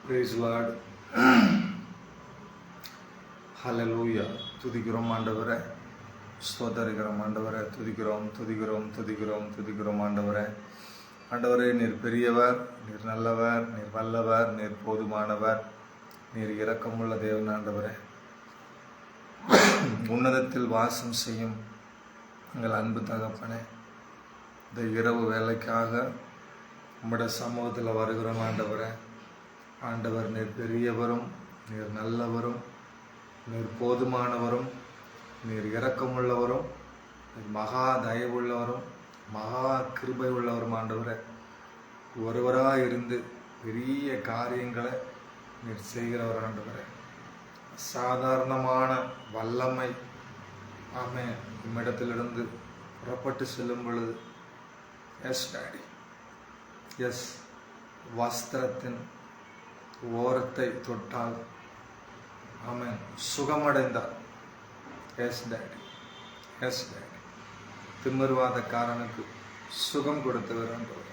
Praise Lord. Hallelujah. துதிக்கிறோம் ஆண்டவரே, ஸ்தோத்தரிக்கிறோம் ஆண்டவரே, துதிக்கிறோம் ஆண்டவரே. ஆண்டவரே, நீர் பெரியவர், நீர் நல்லவர், நீர் வல்லவர், நீர் போதுமானவர், நீர் இரக்கமுள்ள தேவன் ஆண்டவரே. உன்னதத்தில் வாசம் செய்யும் எங்கள் அன்பு தகப்பனே, இந்த இரவு வேலைக்காக உம்முடைய சமூகத்தில் வருகிறோம் ஆண்டவரே. ஆண்டவர், நீர் பெரியவரும், நீர் நல்லவரும், நீர் போதுமானவரும், நீர் இரக்கமுள்ளவரும், நீர் மகா தயவுள்ளவரும், மகா கிருபை உள்ளவரும் ஆண்டவரே. ஒருவராக இருந்து பெரிய காரியங்களை நீர் செய்கிறவர் ஆண்டவரே. சாதாரணமான வல்லமை ஆமே நம்மிடத்திலிருந்து புறப்பட்டு செல்லும் பொழுது, எஸ் டாடி, எஸ், வஸ்திரத்தின் ஓரத்தை தொட்டால் ஆமென் சுகமடைந்தார். Yes daddy, yes daddy. திமிர்வாதக்காரனுக்கு சுகம் கொடுத்தவர் ஆண்டவர்.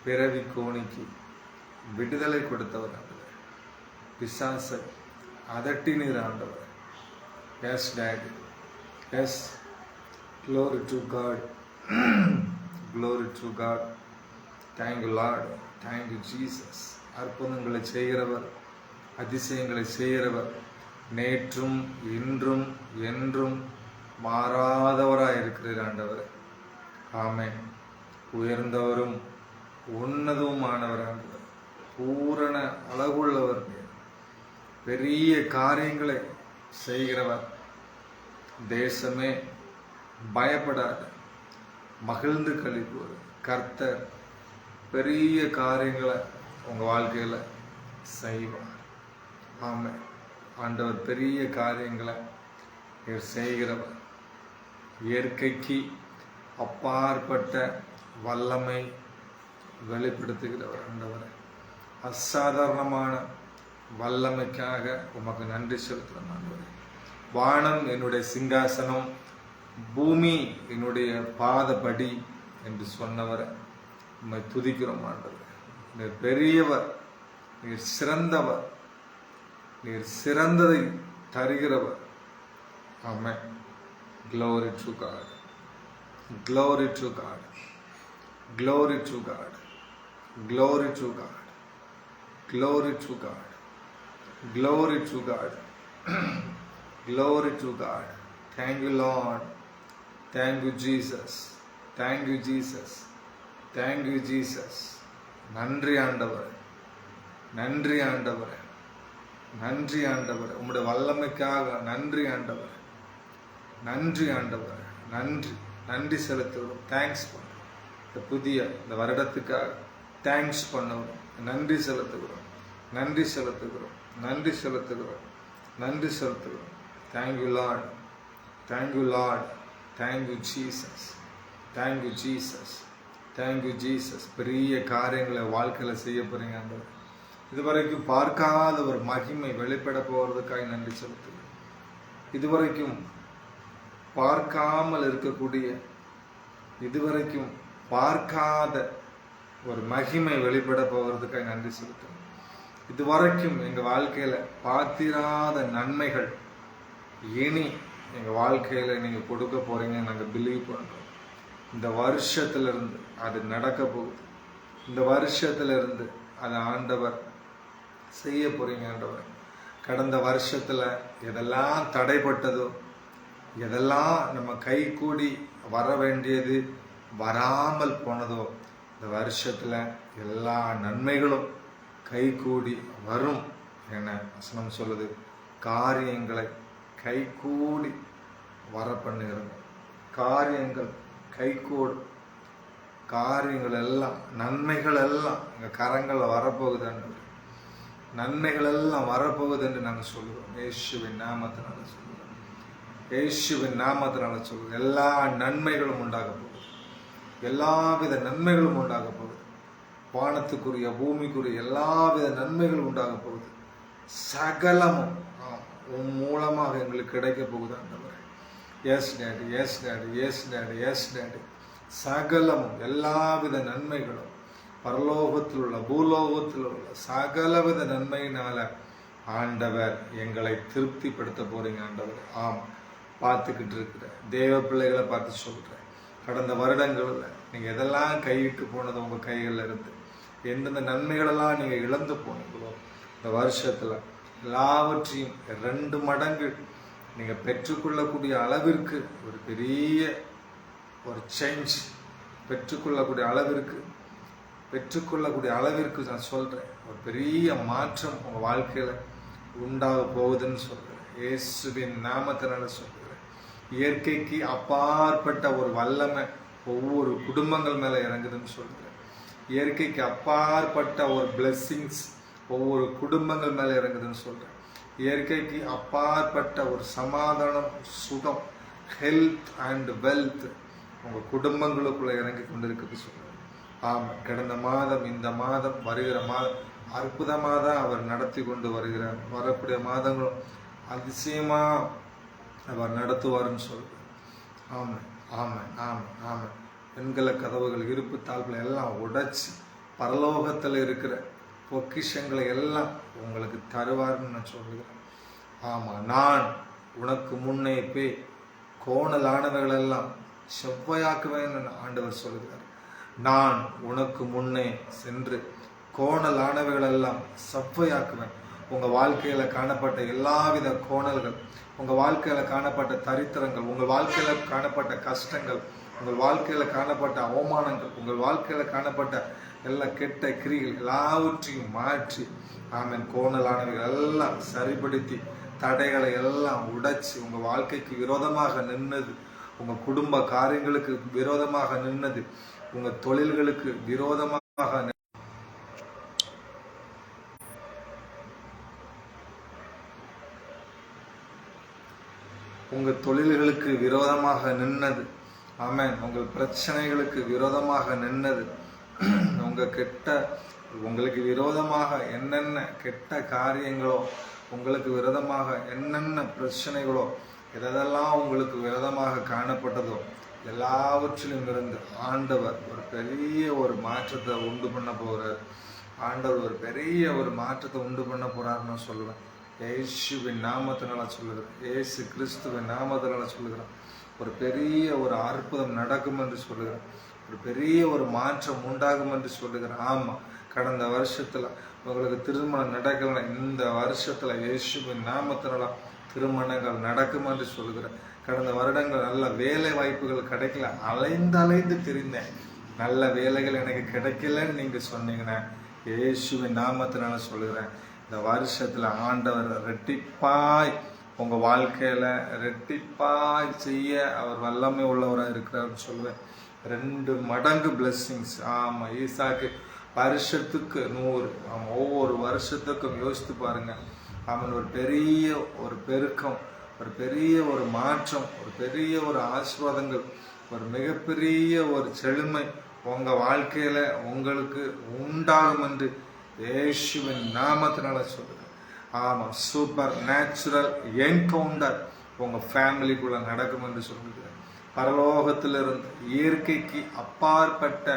பிறவி கோணிக்கு விடுதலை கொடுத்தவர் ஆண்டவர். பிசாசை அதட்டினீர் ஆண்டவர். Yes daddy, yes. Glory to God. Glory to God. Thank you Lord. Thank you Jesus. அற்புதங்களை செய்கிறவர், அதிசயங்களை செய்கிறவர், நேற்றும் இன்றும் என்றும் மாறாதவராக இருக்கிறார் ஆண்டவர். ஆமென். உயர்ந்தவரும் உன்னதவுமானவர் ஆண்டவர். பூரண அழகுள்ளவர், பெரிய காரியங்களை செய்கிறவர். தேசமே பயப்படாது, மகிழ்ந்து கழிப்பவர். கர்த்தர் பெரிய காரியங்களை உங்கள் வாழ்க்கையில் செய்வார். ஆமென். ஆண்டவர் பெரிய காரியங்களை செய்கிறவர். இயற்கைக்கு அப்பாற்பட்ட வல்லமை வெளிப்படுத்துகிறவர் ஆண்டவர். அசாதாரணமான வல்லமைக்காக உமக்கு நன்றி செலுத்துகிறோம் ஆண்டவர். வானம் என்னுடைய சிங்காசனம், பூமி என்னுடைய பாதப்படி என்று சொன்னவரை உம்மை துதிக்கிறோம் ஆண்டவர். நீர் பெரியவர், நீர் சிறந்தவர், நீர் சிறந்ததை தருகிறவர். ஆமென். Glory to God. Glory to God. Glory to God. Glory to God. Glory to God. Glory to God. Glory to God. Thank you Lord. Thank you Jesus. Thank you Jesus. Thank you Jesus. நன்றி ஆண்டவர், நன்றி ஆண்டவர், நன்றி ஆண்டவர். உம்முடைய வல்லமைக்காக நன்றி ஆண்டவர், நன்றி ஆண்டவர், நன்றி நன்றி செலுத்துகிறோம். தேங்க்ஸ் பண்ணுறோம். இந்த புதிய இந்த வருடத்துக்காக தேங்க்ஸ் பண்ணுறோம். நன்றி செலுத்துகிறோம், நன்றி செலுத்துகிறோம், நன்றி செலுத்துகிறோம், நன்றி செலுத்துகிறோம். Thank you Lord, thank you Lord, thank you Jesus, thank you Jesus, thank you Jesus. பெரிய காரியங்களை வாழ்க்கையில் செய்ய போகிறீங்க ஆண்டவர். இதுவரைக்கும் பார்க்காத ஒரு மகிமை வெளிப்பட போகிறதுக்காக நன்றி செலுத்துகிறேன். இதுவரைக்கும் பார்க்காமல் இருக்கக்கூடிய, இதுவரைக்கும் பார்க்காத ஒரு மகிமை வெளிப்பட போகிறதுக்காக நன்றி செலுத்துகிறேன். இதுவரைக்கும் எங்கள் வாழ்க்கையில் பார்த்திராத நன்மைகள் இனி எங்கள் வாழ்க்கையில் நீங்கள் கொடுக்க போகிறீங்க நாங்கள் பிலீவ் பண்ணுறோம். இந்த வருஷத்திலிருந்து அது நடக்க போகுது. இந்த வருஷத்திலிருந்து அது ஆண்டவர் செய்ய போகிறீங்க ஆண்டவர். கடந்த வருஷத்தில் எதெல்லாம் தடைப்பட்டதோ, எதெல்லாம் நம்ம கை கூடி வர வேண்டியது வராமல் போனதோ, இந்த வருஷத்தில் எல்லா நன்மைகளும் கை கூடி வரும் என வசனம் சொல்லுது. காரியங்களை கை கூடி வர பண்ணுகிறோம். காரியங்கள் கைகூடும். காரியங்கள் எல்லாம், நன்மைகள் எல்லாம் எங்கள் கரங்களில் வரப்போகுது ஆண்டவர். நன்மைகள் எல்லாம் வரப்போகுது என்று நாங்கள் சொல்லுவோம். இயேசுவின் நாமத்தினால சொல்லுவோம், இயேசுவின் நாமத்தினால சொல்லுவோம். எல்லா நன்மைகளும் உண்டாக போகுது, எல்லாவித நன்மைகளும் உண்டாக போகுது. வானத்துக்குரிய பூமிக்குரிய எல்லாவித நன்மைகளும் உண்டாக போகுது. சகலமும் உன் மூலமாக எங்களுக்கு கிடைக்க போகுது ஆண்டவர். Yes daddy, yes daddy, yes daddy, yes daddy. சகலமும் எல்லாவித நன்மைகளும் பரலோகத்தில் உள்ள பூலோகத்தில் உள்ள சகலவித நன்மையினால ஆண்டவர் எங்களை திருப்திப்படுத்த போறீங்க ஆண்டவர். ஆம், பார்த்துக்கிட்டு இருக்கிற தேவ பிள்ளைகளை பார்த்து சொல்கிறேன், கடந்த வருடங்களில் நீங்கள் எதெல்லாம் கைவிட்டு போனது உங்கள் கைகளில் இருந்து, எந்தெந்த நன்மைகளெல்லாம் நீங்கள் இழந்து போனீங்களோ இந்த வருஷத்தில் எல்லாவற்றையும் 2 மடங்கு நீங்கள் பெற்றுக்கொள்ளக்கூடிய அளவிற்கு ஒரு பெரிய ஒரு சேஞ்ச் பெற்றுக்கொள்ளக்கூடிய அளவிற்கு நான் சொல்கிறேன், ஒரு பெரிய மாற்றம் உங்கள் வாழ்க்கையில் உண்டாக போகுதுன்னு சொல்கிறேன். இயேசுவின் நாமத்தினால சொல்கிறேன். இயற்கைக்கு அப்பாற்பட்ட ஒரு வல்லமை ஒவ்வொரு குடும்பங்கள் மேலே இறங்குதுன்னு சொல்கிறேன். இயற்கைக்கு அப்பாற்பட்ட ஒரு பிளெஸ்ஸிங்ஸ் ஒவ்வொரு குடும்பங்கள் மேலே இறங்குதுன்னு சொல்கிறேன். இயற்கைக்கு அப்பாற்பட்ட ஒரு சமாதானம், சுகம், ஹெல்த் அண்ட் வெல்த் உங்கள் குடும்பங்களுக்குள்ளே இறங்கி கொண்டிருக்குது சொல்கிறேன். ஆமாம், கடந்த மாதம் இந்த மாதம் வருகிற மாதம் அற்புதமாக தான் அவர் நடத்தி கொண்டு வருகிறார். வரக்கூடிய மாதங்களும் அதிசயமாக அவர் நடத்துவார்னு சொல்கிறார். ஆமாம் ஆமாம் ஆமாம் ஆமாம். பெண்களை கதவுகள், இருப்பு தாழ்வுகளை எல்லாம் உடைச்சி பரலோகத்தில் இருக்கிற பொக்கிஷங்களை எல்லாம் உங்களுக்கு தருவார்னு நான் சொல்லுகிறேன். ஆமாம், நான் உனக்கு முன்னே போய் கோணலானவைகளெல்லாம் செவ்வையாக்குவேன் ஆண்டவர் சொல்கிறார். நான் உனக்கு முன்னே சென்று கோணலானவைகளெல்லாம் செவ்வையாக்குவேன். உங்கள் வாழ்க்கையில் காணப்பட்ட எல்லாவித கோணல்கள், உங்கள் வாழ்க்கையில் காணப்பட்ட தரித்திரங்கள், உங்கள் வாழ்க்கையில் காணப்பட்ட கஷ்டங்கள், உங்கள் வாழ்க்கையில் காணப்பட்ட அவமானங்கள், உங்கள் வாழ்க்கையில் காணப்பட்ட எல்லா கெட்ட கிரிகள் எல்லாவற்றையும் மாற்றி ஆமென் கோணலானவைகள் எல்லாம் சரிப்படுத்தி தடைகளை எல்லாம் உடைச்சி உங்கள் வாழ்க்கைக்கு விரோதமாக நின்னது, உங்கள் குடும்ப காரியங்களுக்கு விரோதமாக நின்னது, உங்கள் தொழில்களுக்கு விரோதமாக உங்கள் தொழில்களுக்கு விரோதமாக நின்னது, ஆமென், உங்கள் பிரச்சனைகளுக்கு விரோதமாக நின்னது, உங்களுக்கு விரோதமாக என்னென்ன கெட்ட காரியங்களோ, உங்களுக்கு விரோதமாக என்னென்ன பிரச்சனைகளோ, எதெல்லாம் உங்களுக்கு விரோதமாக காணப்பட்டதோ எல்லாவற்றிலும் இருந்து ஆண்டவர் ஒரு பெரிய ஒரு மாற்றத்தை உண்டு பண்ண போகிறார். ஆண்டவர் ஒரு பெரிய ஒரு மாற்றத்தை உண்டு பண்ண போறாருன்னு நான் சொல்லுவேன். இயேசுவின் நாமத்தினால சொல்லுகிறேன், இயேசு கிறிஸ்துவின் நாமத்தினால சொல்லுகிறேன். ஒரு பெரிய ஒரு அற்புதம் நடக்கும் என்று சொல்லுகிறேன். ஒரு பெரிய ஒரு மாற்றம் உண்டாகும் என்று சொல்லுகிறேன். ஆமாம், கடந்த வருஷத்தில் உங்களுக்கு திருமணம் நடக்கல, இந்த வருஷத்தில் இயேசுவின் நாமத்தினால திருமணங்கள் நடக்கும் என்று சொல்லுகிறேன். கடந்த வருடங்கள் நல்ல வேலை வாய்ப்புகள் கிடைக்கல, அலைந்து திரிந்தேன், நல்ல வேலைகள் எனக்கு கிடைக்கலன்னு நீங்கள் சொன்னீங்கன்னா இயேசுவின் நாமத்தினால சொல்லுகிறேன், இந்த வருஷத்தில் ஆண்டவர் ரெட்டிப்பாய் உங்கள் வாழ்க்கையில் ரெட்டிப்பாய் செய்ய அவர் வல்லமை உள்ளவராக இருக்கிறார்னு சொல்லுவேன். 2 மடங்கு பிளெஸ்ஸிங்ஸ். ஆமாம், ஈசாக்கு வருஷத்துக்கு 100. ஆமாம், ஒவ்வொரு வருஷத்துக்கும் யோசித்து பாருங்க. அவன் ஒரு பெரிய ஒரு பெருக்கம், ஒரு பெரிய ஒரு மாற்றம், ஒரு பெரிய ஒரு ஆசீர்வாதங்கள், ஒரு மிகப்பெரிய ஒரு செழுமை உங்கள் வாழ்க்கையில் உங்களுக்கு உண்டாகும் என்று இயேசுவின் நாமத்தினால சொல்லுங்கள். ஆமாம், சூப்பர் நேச்சுரல் என்கவுண்டர் உங்கள் ஃபேமிலிக்குள்ளே நடக்கும் என்று சொல்லுகிறேன். பரலோகத்திலிருந்து இயற்கைக்கு அப்பாற்பட்ட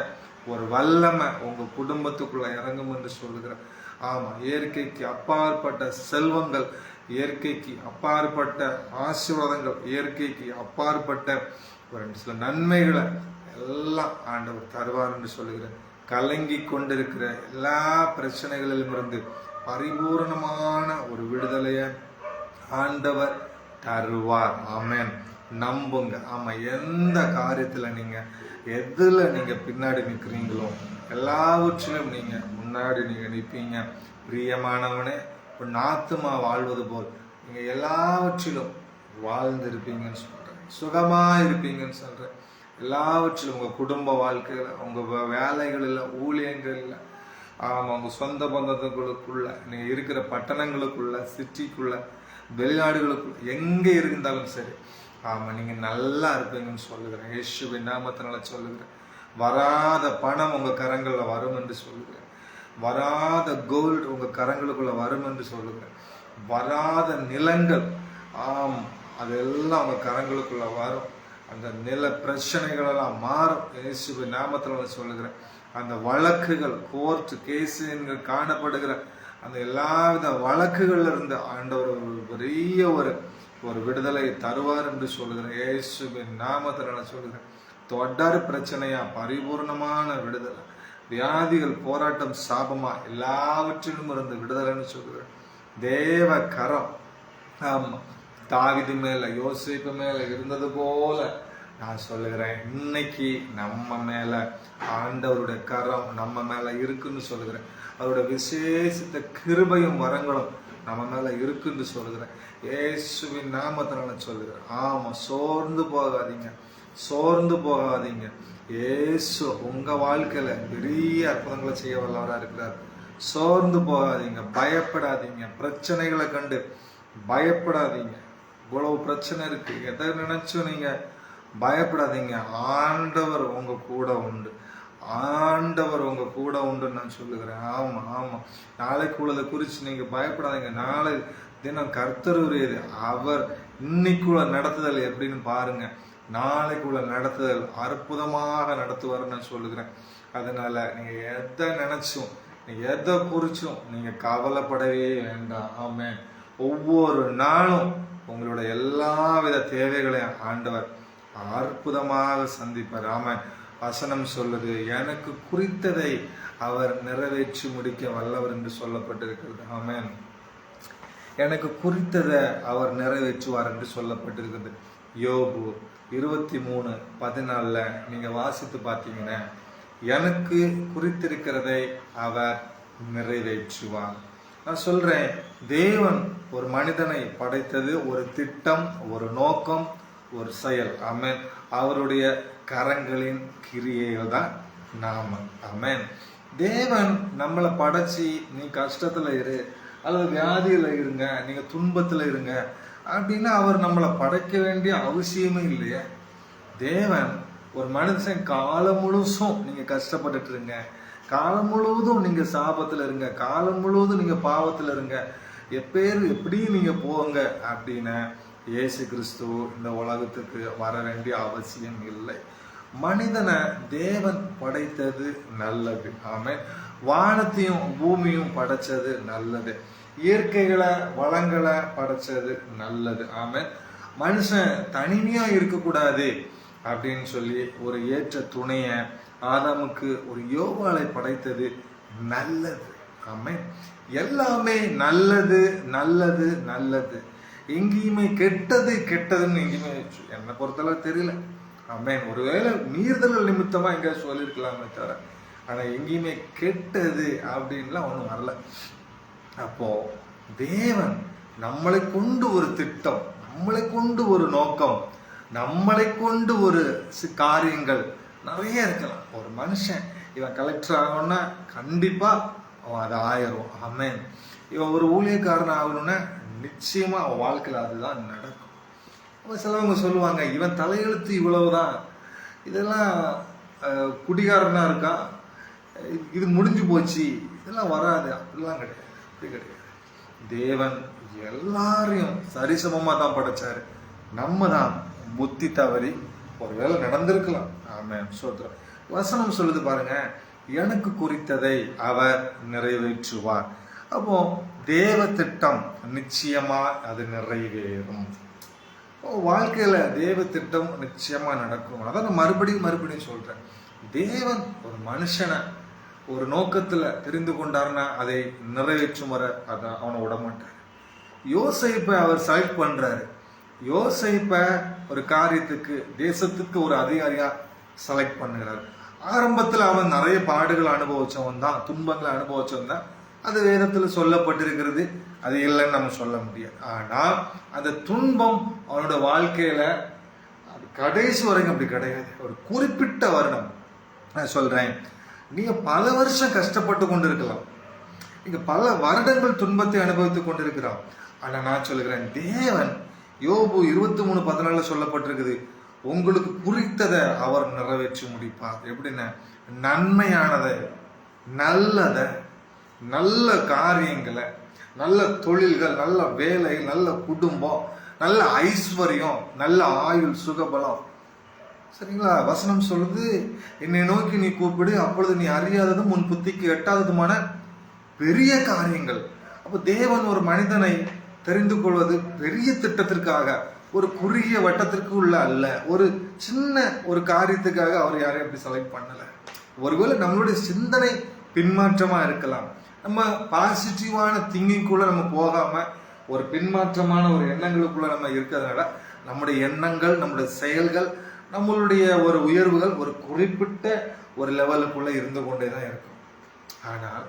ஒரு வல்லமை உங்கள் குடும்பத்துக்குள்ளே இறங்கும் என்று சொல்லுகிறேன். ஆமாம், இயற்கைக்கு அப்பாற்பட்ட செல்வங்கள், இயற்கைக்கு அப்பாற்பட்ட ஆசீர்வாதங்கள், இயற்கைக்கு அப்பாற்பட்ட ஒரு சில நன்மைகளை எல்லாம் ஆண்டவர் தருவார் என்று சொல்லுகிறேன். கலங்கி கொண்டிருக்கிற எல்லா பிரச்சனைகளிலும் இருந்து பரிபூர்ணமான ஒரு விடுதலையை ஆண்டவர் தருவார். ஆமென், நம்புங்க. ஆமாம், எந்த காரியத்தில் நீங்கள் எதில் நீங்கள் பின்னாடி நிற்கிறீங்களோ எல்லாவற்றிலும் நீங்கள் முன்னாடி நீங்கள் நிற்பீங்க. பிரியமானவனே, உன் ஆத்துமா வாழ்வது போல் நீங்கள் எல்லாவற்றிலும் வாழ்ந்திருப்பீங்கன்னு சொல்கிறேன், சுகமாக இருப்பீங்கன்னு சொல்கிறேன். எல்லாவற்றிலும் உங்கள் குடும்ப வாழ்க்கையில், உங்கள் வேலைகளில், ஊழியங்களில், ஆமாம், உங்கள் சொந்த பந்தத்துக்குள்ள, நீங்கள் இருக்கிற பட்டணங்களுக்குள்ள, சிட்டிக்குள்ள, வெளிநாடுகளுக்குள்ள, எங்கே இருந்தாலும் சரி, ஆமாம், நீங்கள் நல்லா இருப்பீங்கன்னு சொல்லுகிறேன். இயேசுவின் நாமத்தினால சொல்லுகிறேன். வராத பணம் உங்கள் கரங்களில் வரும் என்று சொல்லுகிறேன். வராத கோல்டு உங்கள் கரங்களுக்குள்ள வரும் என்று சொல்லுகிறேன். வராத நிலங்கள், ஆம், அதெல்லாம் உங்கள் கரங்களுக்குள்ள வரும். அந்த நில பிரச்சனைகளெல்லாம் மாறும். இயேசுவின் நாமத்தில் சொல்லுகிறேன். அந்த வழக்குகள், கோர்ட் கேஸுங்க காணப்படுகிற அந்த எல்லாவித வழக்குகள்ல இருந்து ஆண்டவர் ஒரு பெரிய ஒரு விடுதலை தருவார் என்று சொல்லுகிறேன். இயேசுவின் நாமத்தினால சொல்லுகிறேன். தொடர் பிரச்சனையா பரிபூர்ணமான விடுதலை, வியாதிகள், போராட்டம், சாபமா எல்லாவற்றிலும் இருந்து விடுதலைன்னு சொல்லுகிறேன். தேவ கரம், ஆமா, தாவீது மேல, யோசேப்பு மேல இருந்தது போல நான் சொல்லுகிறேன், இன்னைக்கு நம்ம மேல ஆண்டவருடைய கரம் நம்ம மேல இருக்குன்னு சொல்லுகிறேன். அவருடைய விசேஷித்த கிருபையும் வரங்களும் நம்ம மேல இருக்குன்னு சொல்லுகிறேன். இயேசுவின் நாமத்தினால சொல்லுகிறேன். ஆமா, சோர்ந்து போகாதீங்க, சோர்ந்து போகாதீங்க. இயேசு உங்க வாழ்க்கையில பெரிய அற்புதங்களை செய்ய வல்லவரா இருக்கிறார். சோர்ந்து போகாதீங்க, பயப்படாதீங்க, பிரச்சனைகளை கண்டு பயப்படாதீங்க. இவ்வளவு பிரச்சனை இருக்கு, எதை நினைச்சும் நீங்க பயப்படாதீங்க. ஆண்டவர் உங்க கூட உண்டு, ஆண்டவர் உங்க கூட உண்டுன்னு நான் சொல்லுகிறேன். ஆமா ஆமா, நாளைக்கு உள்ளதை குறித்து நீங்க பயப்படாதீங்க. நாளை தினம் கர்த்தருடையது. அவர் இன்னைக்குள்ள நடத்துதல் எப்படின்னு பாருங்க. நாளைக்குள்ள நடத்துதல் அற்புதமாக நடத்துவார் நான் சொல்லுகிறேன். அதனால நீங்க எதை நினைச்சும், நீங்க எதை குறிச்சும் நீங்க கவலைப்படவே வேண்டாம். ஆமே, ஒவ்வொரு நாளும் உங்களோட எல்லாவித தேவைகளையும் ஆண்டவர் அற்புதமாக சந்திப்பார். ஆமென். வசனம் சொல்லுது, எனக்கு குறித்ததை அவர் நிறைவேற்றி முடிக்க வல்லவர் என்று சொல்லப்பட்டிருக்கிறது. ஆமென். எனக்கு குறித்ததை அவர் நிறைவேற்றுவார் என்று சொல்லப்பட்டிருக்கிறது. யோபு 23:14 நீங்க வாசித்து பார்த்தீங்கன்னா, எனக்கு குறித்திருக்கிறதை அவர் நிறைவேற்றுவார். நான் சொல்றேன், தேவன் ஒரு மனிதனை படைத்தது ஒரு திட்டம், ஒரு நோக்கம், ஒரு செயல். ஆமென். அவருடைய கரங்களின் கிரியைகள் தான் நாம. ஆமென். தேவன் நம்மளை படைச்சி, நீ கஷ்டத்துல இரு அல்லது வியாதியில இருங்க, நீங்க துன்பத்துல இருங்க அப்படின்னா அவர் நம்மளை படைக்க வேண்டிய அவசியமே இல்லையே. தேவன் ஒரு மனுஷன் காலம் முழுசும் நீங்க கஷ்டப்பட்டுட்டு இருங்க, காலம் முழுவதும் நீங்க சாபத்துல இருங்க, காலம் முழுவதும் நீங்க பாவத்துல இருங்க, எப்படி நீங்க போங்க அப்படின்னு இயேசு கிறிஸ்து இந்த உலகத்துக்கு வர வேண்டிய அவசியம் இல்லை. மனிதனை தேவன் படைத்தது நல்லது. ஆமென். வானத்தையும் பூமியும் படைச்சது நல்லது. இயற்கைகளை, வளங்களை படைச்சது நல்லது. ஆமென். மனுஷன் தனிமையா இருக்கக்கூடாது அப்படின்னு சொல்லி ஒரு ஏற்ற துணைய ஆதாமுக்கு ஒரு யோவாளை படைத்தது நல்லது. ஆமென். எல்லாமே நல்லது நல்லது நல்லது. எங்கேயுமே கெட்டதுன்னு எங்கேயுமே என்னை பொறுத்தளவு தெரியல. ஆமென். ஒருவேளை மீறுதல் நிமித்தமா எங்க சொல்லியிருக்கலாமே தவிர, ஆனா எங்கேயுமே கெட்டது அப்படின்லாம் ஒண்ணும் வரல. அப்போ தேவன் நம்மளை கொண்டு ஒரு திட்டம், நம்மளை கொண்டு ஒரு நோக்கம், நம்மளை கொண்டு ஒரு காரியங்கள் நிறைய இருக்கலாம். ஒரு மனுஷன் இவன் கலெக்டர் ஆகணும்னா கண்டிப்பா அவன் அதை ஆயிரும். ஆமென். இவன் ஒரு ஊழியக்காரன் ஆகணும்னா நிச்சயமா அவன் வாழ்க்கையில் அதுதான் நடக்கும். சிலவங்க சொல்லுவாங்க, இவன் தலையெழுத்து இவ்வளவுதான், இதெல்லாம் குடிகாரனா இருக்கா, இது முடிஞ்சு போச்சு, இதெல்லாம் வராது. அப்படிலாம் கிடையாது, அப்படி கிடையாது. தேவன் எல்லாரையும் சரிசமமா தான் படைச்சாரு. நம்ம தான் புத்தி தவறி ஒருவேளை நடந்திருக்கலாம். ஆமென். சோத்திரம். வசனம் சொல்லுது பாருங்க, எனக்கு குறித்ததை அவர் நிறைவேற்றுவார். அப்போ தேவ திட்டம் நிச்சயமா அது நிறைவேறும். வாழ்க்கையில தேவ திட்டம் நிச்சயமா நடக்கும். அதான் நான் மறுபடியும் சொல்றேன். தேவன் ஒரு மனுஷனை ஒரு நோக்கத்துல தெரிந்து கொண்டாருன்னா அதை நிறைவேற்றும் வர அதை அவனை விட மாட்டார். யோசேப்பை அவர் செலக்ட் பண்றாரு. யோசேப்பை ஒரு காரியத்துக்கு, தேசத்துக்கு ஒரு அதிகாரியா செலக்ட் பண்ணுகிறார். ஆரம்பத்துல அவன் நிறைய பாடுகள் அனுபவிச்சவன் தான், துன்பங்களை அனுபவிச்சவன் தான். அது வேதத்துல சொல்லப்பட்டிருக்கிறது, அது இல்லைன்னு நம்ம சொல்ல முடியாது. ஆனா அந்த துன்பம் அவனோட வாழ்க்கையில அது கடைசி வரைக்கும் அப்படி கிடையாது. ஒரு குறிப்பிட்ட வருடம், நான் சொல்றேன், நீங்க பல வருஷம் கஷ்டப்பட்டு கொண்டு இருக்கலாம், நீங்க பல வருடங்கள் துன்பத்தை அனுபவித்துக் கொண்டிருக்கிறோம். ஆனா நான் சொல்லுகிறேன், தேவன் யோபு 23:14 சொல்லப்பட்டிருக்குது, உங்களுக்கு குறித்ததை அவர் நிறைவேற்றி முடிப்பார். எப்படின்னா, நன்மையானதை, நல்லதை, நல்ல காரியங்களை, நல்ல தொழில்கள், நல்ல வேலை, நல்ல குடும்பம், நல்ல ஐஸ்வர்யம், நல்ல ஆயுள், சுகபலம், சரிங்களா? வசனம் சொல்லுது, என்னை நோக்கி நீ கூப்பிடு, அப்பொழுது நீ அறியாததும் உன் புத்திக்கு எட்டாததுமான பெரிய காரியங்கள். அப்போ தேவன் ஒரு மனிதனை தெரிந்து கொள்வது பெரிய திட்டத்திற்காக, ஒரு குறுகிய வட்டத்திற்கு உள்ள அல்ல, ஒரு சின்ன ஒரு காரியத்துக்காக அவர் யாரையும் அப்படி செலக்ட் பண்ணல. ஒருவேளை நம்மளுடைய சிந்தனை பின்மாற்றமா இருக்கலாம். நம்ம பாசிட்டிவான திங்கிங்குள்ள நம்ம போகாம ஒரு பின்மாற்றமான ஒரு எண்ணங்களுக்குள்ள நம்ம இருக்கிறதுனால நம்முடைய எண்ணங்கள், நம்முடைய செயல்கள், நம்மளுடைய ஒரு உயர்வுகள் ஒரு குறிப்பிட்ட ஒரு லெவலுக்குள்ள இருந்து கொண்டே தான் இருக்கும். ஆனால்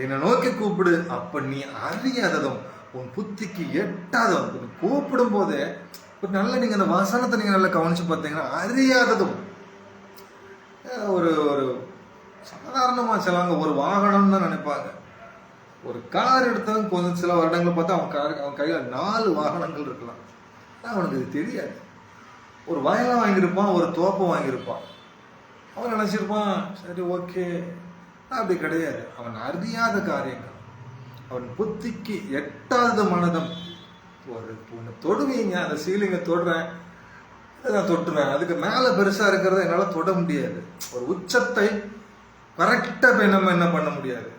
என்னை நோக்கி கூப்பிடு, அப்ப நீ அறியாததும் உன் புத்திக்கு எட்டாததும். கூப்பிடும் போதே ஒரு நல்ல, நீங்க அந்த வசனத்தை நீங்க நல்லா கவனிச்சு பார்த்தீங்கன்னா, அறியாததும் ஒரு ஒரு சாதாரணமா சிலவங்க ஒரு வாகனம் தான் நினைப்பாங்க. ஒரு கார் எடுத்தவங்க கொஞ்சம் சில வருடங்கள் பார்த்தா அவன் கையில 4 வாகனங்கள் இருக்கலாம். அவனுக்கு இது தெரியாது. ஒரு வயலை வாங்கியிருப்பான், ஒரு தோப்பை வாங்கியிருப்பான். அவன் நினைச்சிருப்பான், சரி ஓகே. அப்படி கிடையாது. அவன் அறியாத காரியங்கள், அவன் புத்திக்கு எட்டாத மனதம். ஒன்று தொடுவீங்க, அந்த சீலிங்கை தொடுறேன், நான் தொட்டுறேன், அதுக்கு மேலே பெருசாக இருக்கிறத என்னால் தொட முடியாது. ஒரு உச்சத்தை கரெக்டாக நம்ம என்ன பண்ண முடியாது,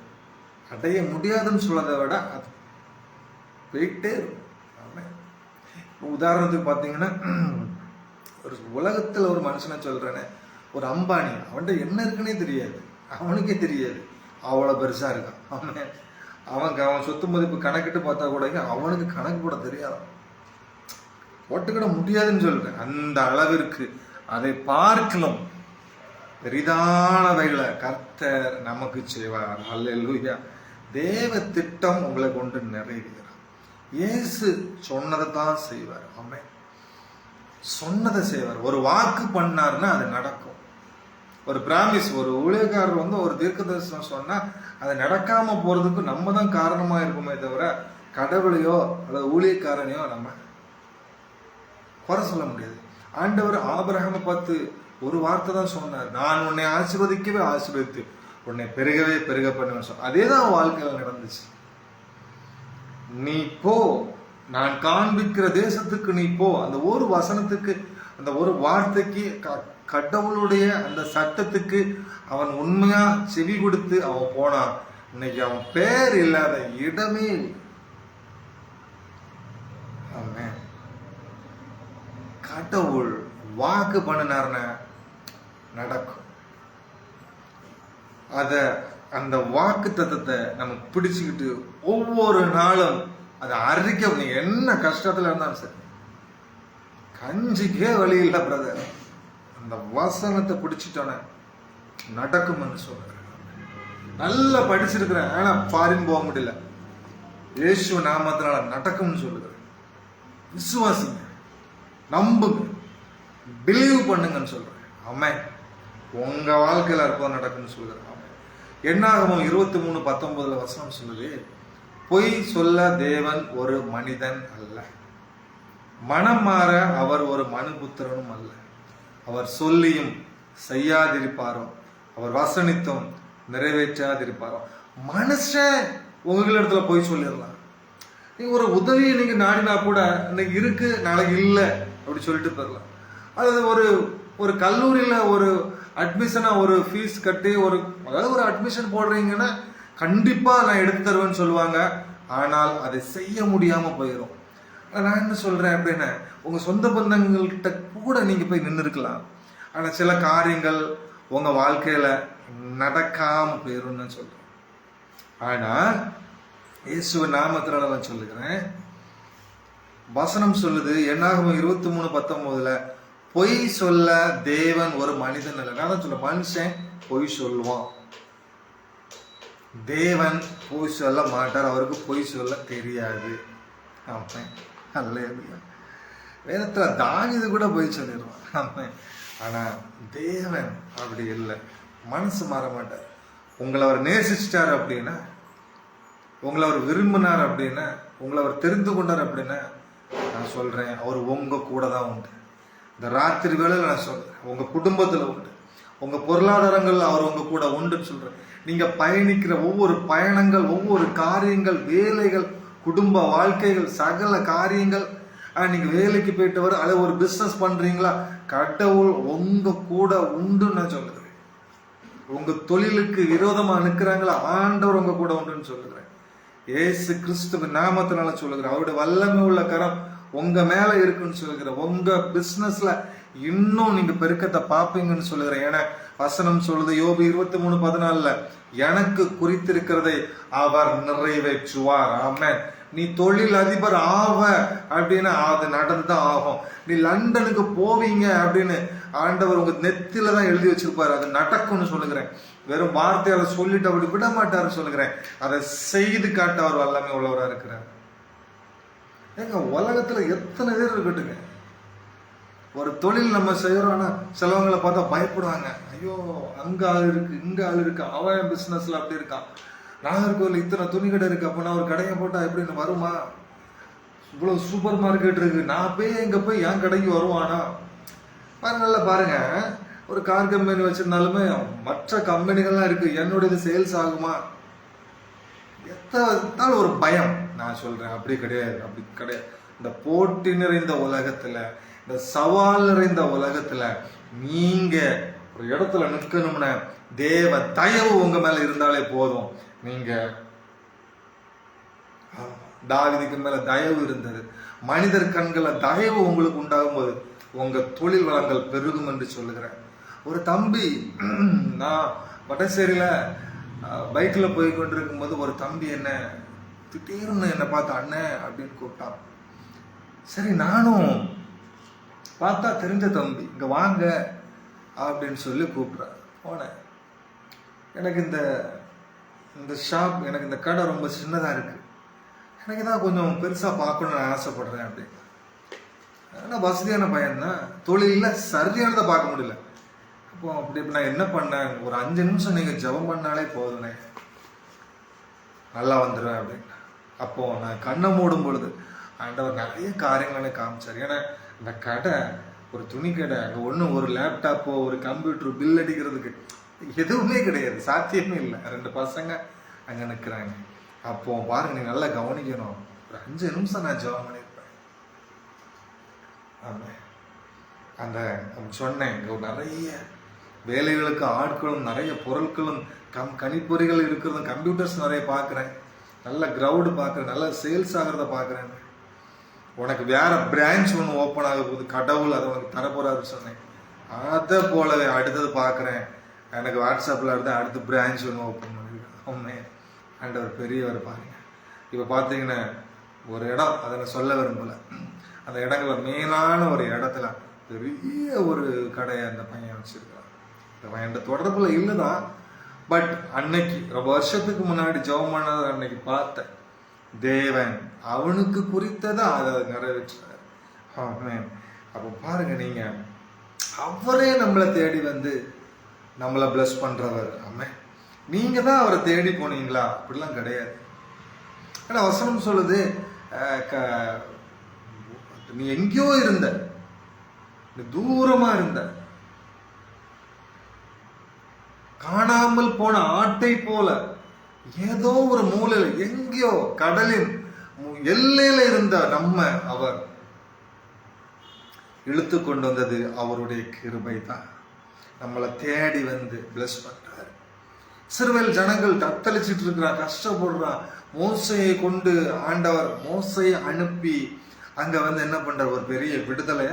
அடைய முடியாதுன்னு சொல்றதை விட அது போயிட்டே இருக்கும். உதாரணத்துக்கு பார்த்தீங்கன்னா, ஒரு உலகத்தில் ஒரு மனுஷனை சொல்றேனே, ஒரு அம்பானி, அவன்கிட்ட என்ன இருக்குன்னே தெரியாது, அவனுக்கே தெரியாது, அவ்வளோ பெருசா இருக்கான். அவன் சொத்து மதிப்பு கணக்கிட்டு பார்த்தா கூட அவனுக்கு கணக்கு போட தெரியாது, போட்டுக்கிட முடியாதுன்னு சொல்றேன். அந்த அளவிற்கு அதை பார்க்கலாம் பெரிதானவைகளை கர்த்தர் நமக்கு செய்வார். அல்லேலூயா. தேவ திட்டம் உங்களை கொண்டு நிறைவேறும். இயேசு சொன்னதை தான் செய்வார். ஆமென். சொன்னதை செய்வார். ஒரு வாக்கு பண்ணாருன்னா அது நடக்கும். ஒரு பிராமிஸ், ஒரு ஊழியக்காரர் ஒரு தீர்க்கதரிசனம் சொன்னா அது நடக்காம போறதுக்கு நம்ம தான் காரணமா இருக்குமே தவிர கடவுளையோ அல்லது ஊழியக்காரனையோ நம்ம குறை சொல்ல முடியாது. ஆண்டவர் ஆபிரகாமை பார்த்து ஒரு வார்த்தை தான் சொன்னார், நான் உன்னை ஆசீர்வதிக்கவே ஆசீர்வதித்து உன்னை பெருகவே பெருக பண்ணுவேன் சொன்ன. அதே தான் வாழ்க்கையில் நடந்துச்சு. நீ போ, நான் காண்பிக்கிற தேசத்துக்கு நீ போ. அந்த ஒரு வசனத்துக்கு, அந்த ஒரு வார்த்தைக்கு, கடவுளுடைய அந்த சட்டத்துக்கு அவன் உண்மையா செவி கொடுத்து அவன் போனான். இன்னைக்கு அவன் பேர் இல்லாத இடமே இல்லை. கடவுள் வாக்கு பண்ணினார்னா நடக்கும். அந்த வாக்கு தத்தத்தை நம்ம பிடிச்சுக்கிட்டு ஒவ்வொரு நாளும் அதை அறிக்க. நீ என்ன கஷ்டத்துல இருந்தாலும் சரி, கஞ்சிக்கே வழி இல்லை பிரதர், அந்த வசனத்தை பிடிச்சிட்டோன்னே நடக்கும்னு சொல்றேன். நல்லா படிச்சிருக்கிறேன், ஆனா ஃபாரின் போக முடியல, இயேசு நாமத்தினால நடக்கும்னு சொல்லுகிறேன். விசுவாசிங்க, நம்புங்க, பிலீவ் பண்ணுங்கன்னு சொல்றேன். ஆமென். உங்க வாழ்க்கையில அற்புதம் நடக்கும்னு சொல்லுகிறேன். என்னாகமம் 23:19 வசனம் சொல்லுது, பொய் சொல்ல தேவன் ஒரு மனிதன் அல்ல, மனம் மாற அவர் ஒரு மனுபுத்திரனும் அல்ல. அவர் சொல்லியும் செய்யாதிருப்பாரோ, அவர் வசனித்தும் நிறைவேற்றாதிருப்பாரோ. மனுஷன் உங்களிடத்துல போய் சொல்லிடலாம். நீங்க ஒரு உதவியை நீங்க நாடினா கூட இன்னைக்கு இருக்கு நாளைக்கு இல்லை அப்படி சொல்லிட்டு போயிடலாம். அதாவது ஒரு கல்லூரியில ஒரு அட்மிஷனா ஒரு ஃபீஸ் கட்டி அதாவது ஒரு அட்மிஷன் போடுறீங்கன்னா கண்டிப்பா நான் எடுத்து தருவேன்னு சொல்லுவாங்க. ஆனால் அதை செய்ய முடியாம போயிடும். நான் என்ன சொல்றேன் அப்படின்னா, உங்க சொந்த பந்தங்கள்கிட்ட கூட நீங்க போய் நின்று இருக்கலாம், ஆனா சில காரியங்கள் உங்க வாழ்க்கையில நடக்காம போயிடும்னு சொல்றேன். ஆனா இயேசுவ நாமத்தினால நான் சொல்லுகிறேன், வசனம் சொல்லுது என்னாகமம் 23:19 பொய் சொல்ல தேவன் ஒரு மனிதன் அல்ல. நான் தான் சொல்ல, மனுஷன் பொய் சொல்லுவான், தேவன் பொய் சொல்ல மாட்டார், அவருக்கு பொய் சொல்ல தெரியாது. வேதத்துல தாவீது கூட பொய் சொல்லிடுவான். ஆனா தேவன் அப்படி இல்லை, மனசு மாற மாட்டார். உங்களை அவர் நேசிச்சிட்டார் அப்படின்னா, உங்களை அவர் விரும்பினார் அப்படின்னா, உங்களை அவர் தெரிந்து கொண்டார் அப்படின்னா, நான் சொல்றேன் அவர் உங்க கூட தான் உண்டு. இந்த ராத்திரி வேளையில நான் சொல்றேன், உங்க குடும்பத்துல உண்டு, உங்க பொருளாதாரங்கள் அவர் உங்க கூட உண்டுன்னு சொல்றேன். நீங்க பயணிக்கிற ஒவ்வொரு பயணங்கள், ஒவ்வொரு காரியங்கள், வேலைகள், குடும்ப வாழ்க்கைகள், சகல காரியங்கள், நீங்க வேலைக்கு போயிட்டு வர அல்லது ஒரு பிசினஸ் பண்றீங்களா, கடவுள் உங்க கூட உண்டுன்னு நான் சொல்லுகிறேன். உங்க தொழிலுக்கு விரோதமா நிற்கிறாங்களா, ஆண்டவர் உங்க கூட உண்டுன்னு சொல்லுகிறேன். இயேசு கிறிஸ்துவின் நாமத்தினால சொல்லுகிறேன். அவருடைய வல்லமை உள்ள கரம் உங்க மேல இருக்குன்னு சொல்லுகிறேன். உங்க பிசினஸ்ல இன்னும் நீங்க பெருக்கத்தை பார்ப்பீங்கன்னு சொல்லுகிறேன். ஏன்னா வசனம் சொல்லுது யோபு 23:14, எனக்கு குறித்திருக்கிறதை அவர் நிறைவேற்றுவார். ஆமென். நீ தொழில் அதிபர் ஆவ அப்படின்னா அது நடந்துதான் ஆகும். நீ லண்டனுக்கு போவீங்க அப்படின்னு ஆண்டவர் உங்க நெத்தில தான் எழுதி வச்சிருப்பாரு, அது நடக்கும்னு சொல்லுகிறேன். வெறும் வார்த்தையால சொல்லிட்டு அப்படி விட மாட்டாரு சொல்லுகிறேன், அதை செய்து காட்ட அவர் வல்லமை உள்ளவரா இருக்கிறார். ஏங்க உலகத்துல எத்தனை பேர் இருக்கட்டுங்க, ஒரு தொழில் நம்ம செய்யறோம்னா சிலவங்களை பார்த்தா பயப்படுவாங்க. ஐயோ அங்க ஆள் இருக்கு, இங்க ஆள் இருக்கு, அவன் பிசினஸ்ல அப்படி இருக்கான், நாகர்கோவில் இத்தனை துணி கடை இருக்கு, அப்ப நான் ஒரு கடையை போட்டா எப்படின்னு வருமா, இவ்வளவு சூப்பர் மார்க்கெட் இருக்கு, நான் போய் எங்க போய் என் கடைக்கு வருவானா பாருங்கல்ல. பாருங்க, ஒரு கார் கம்பெனி வச்சிருந்தாலுமே மற்ற கம்பெனிகள்லாம் இருக்கு, என்னுடைய சேல்ஸ் ஆகுமா, எத்தனை ஒரு பயம். நான் சொல்றேன் அப்படி கிடையாது, அப்படி கிடையாது. இந்த போட்டி நிறைந்த உலகத்துல, இந்த சவால் நிறைந்த உலகத்துல நீங்க ஒரு இடத்துல நிற்கணும்னா தேவ தயவு உங்க மேல இருந்தாலே போதும். நீங்க தாவீதுக்கு மேல தயவு இருந்தது, மனிதர் கண்கள தயவு உங்களுக்கு உண்டாகும் போது உங்க தொழில் வளங்கள் பெருகும் என்று சொல்லுகிறேன். ஒரு தம்பி, நான் வடசேரியில பைக்ல போய் கொண்டிருக்கும் போது ஒரு தம்பி என்ன திடீர்னு என்ன பார்த்து அண்ணன் அப்படின்னு கூப்பிட்டான். சரி நானும் பார்த்தா தெரிஞ்ச தம்பி, இங்க வாங்க அப்படின்னு சொல்லி கூப்பிட்றான். போனேன். எனக்கு இந்த ஷாப், எனக்கு இந்த கடை ரொம்ப சின்னதா இருக்கு, எனக்கு தான் கொஞ்சம் பெருசா பார்க்கணும்னு ஆசைப்படுறேன் அப்படின்னு. ஆனால் வசதியான பையன்தான், தொழில சரியானதை பார்க்க முடியல. அப்போ அப்படி நான் என்ன பண்ணேன், ஒரு 5 நிமிஷம் நீங்க ஜெபம் பண்ணாலே போதுனே நல்லா வந்துடுவேன் அப்படின்னு. அப்போ நான் கண்ணை மூடும் பொழுது ஆண்டவர் நிறைய காரியங்களை காமிச்சார். ஏன்னா இந்த கடை ஒரு துணி கடை, அங்கே ஒன்றும் ஒரு லேப்டாப்போ ஒரு கம்ப்யூட்டர் பில் அடிக்கிறதுக்கு எதுவுமே கிடையாது, சாத்தியமே இல்லை. 2 பசங்க அங்கே நிற்கிறாங்க. அப்போ பாருங்க, நீ நல்லா கவனிக்கணும். ஒரு 5 நிமிஷம் நான் ஜெபம் பண்ணியிருப்பேன். அந்த சொன்னேன், நிறைய வேலைகளுக்கு ஆட்களும் நிறைய பொருட்களும் கணிப்பொறிகள் இருக்கிறதும் கம்ப்யூட்டர்ஸ் நிறைய பார்க்குறேன், நல்ல கிரவுடு பார்க்குறேன், நல்ல சேல்ஸ் ஆகிறத பார்க்குறேன். உனக்கு வேற பிரான்ச் ஒன்று ஓப்பன் ஆக போகுது, கடவுள் அதை உனக்கு தரப்போறாரு சொன்னேன். அதை போலவே அடுத்தது பார்க்குறேன், எனக்கு வாட்ஸ்அப்பில் இருந்து அடுத்த பிரான்ச் ஒன்று ஓப்பன் பண்ணிருக்கேன். ஆண்டவர் பெரியவர் பாருங்க. இப்போ பார்த்தீங்கன்னா ஒரு இடம், அதை நான் சொல்ல விரும்பல, அந்த இடங்கள்ல மேலான ஒரு இடத்துல பெரிய ஒரு கடையை அந்த பையன் வச்சிருக்கான். இந்த பையன் தொடர்புல இல்லைதான், பட் அன்னைக்கு ரொம்ப வருஷத்துக்கு முன்னாடி ஜெபம் பண்ணதை அன்னைக்கு பார்த்தேன். தேவன் அவனுக்கு குறித்ததை அதை நிறைவேற்றார். ஆமென். அப்போ பாருங்க, நீங்க அவரே நம்மளை தேடி வந்து நம்மளை பிளஸ் பண்றவர். ஆமென். நீங்க தான் அவரை தேடி போனீங்களா? அப்படிலாம் கிடையாது. ஏன்னா வசனம் சொல்லுது, நீ எங்கேயோ இருந்த, நீ தூரமா இருந்த, காணாமல் போன ஆட்டை போல ஏதோ ஒரு மூலையில எங்கேயோ கடலின் எல்லையில இருந்த நம்ம அவர் இழுத்து கொண்டு வந்தது அவருடைய கிருபை தான். நம்மளை தேடி வந்து பிளஸ் பண்றாரு. இஸ்ரவேல் ஜனங்கள் தத்தளிச்சிட்டு இருக்கிறான், கஷ்டப்படுறான். மோசையை கொண்டு ஆண்டவர் மோசையை அனுப்பி அங்க வந்து என்ன பண்ற, ஒரு பெரிய விடுதலை.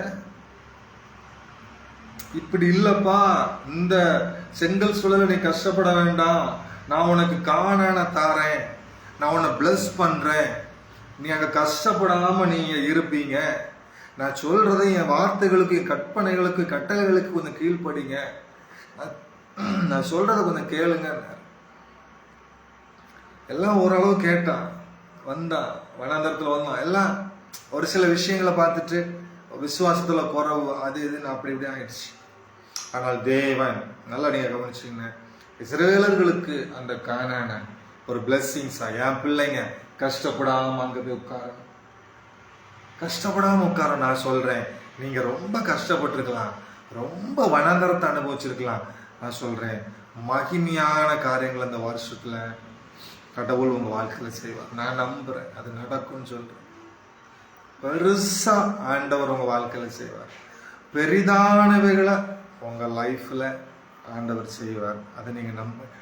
இப்படி இல்லப்பா, இந்த செங்கல் சூழல நீ கஷ்டப்பட வேண்டாம், நான் உனக்கு காணான தாரேன், நான் உன்னை பிளஸ் பண்றேன், நீ அங்க கஷ்டப்படாம நீங்க இருப்பீங்க, நான் சொல்றதை என் வார்த்தைகளுக்கு கற்பனைகளுக்கு கட்டளைகளுக்கு கொஞ்சம் கீழ்ப்படிங்க, நான் சொல்றதை கொஞ்சம் கேளுங்க. எல்லாம் ஓரளவு கேட்டான், வந்தான், வனாந்தரத்துல வந்தான். எல்லாம் ஒரு சில விஷயங்களை பார்த்துட்டு விசுவாசத்துல குறவு அது இதுன்னு அப்படி இப்படி ஆயிடுச்சு. ஆனால் தேவன், நல்லா நீங்க கவனிச்சீங்க, இஸ்ரவேலர்களுக்கு அந்த கானான ஒரு பிளெஸிங்ஸா, என் பிள்ளைங்க கஷ்டப்படாம அங்க போய் உட்காரணும், கஷ்டப்படாம உட்கார. நான் சொல்றேன், நீங்க ரொம்ப கஷ்டப்பட்டிருக்கலாம், ரொம்ப வனாந்தரத்தை அனுபவிச்சிருக்கலாம். நான் சொல்றேன், மகிமையான காரியங்கள் அந்த வருஷத்துல கடவுள் உங்க வாழ்க்கையில செய்வார். நான் நம்புறேன், அது நடக்கும்னு சொல்றேன். பெருசா ஆண்டவர் உங்க வாழ்க்கையில செய்வார். பெரிதானவைகளை உங்க லைஃப்ல ஆண்டவர் செய்வார். அதை நீங்க நம்புங்க.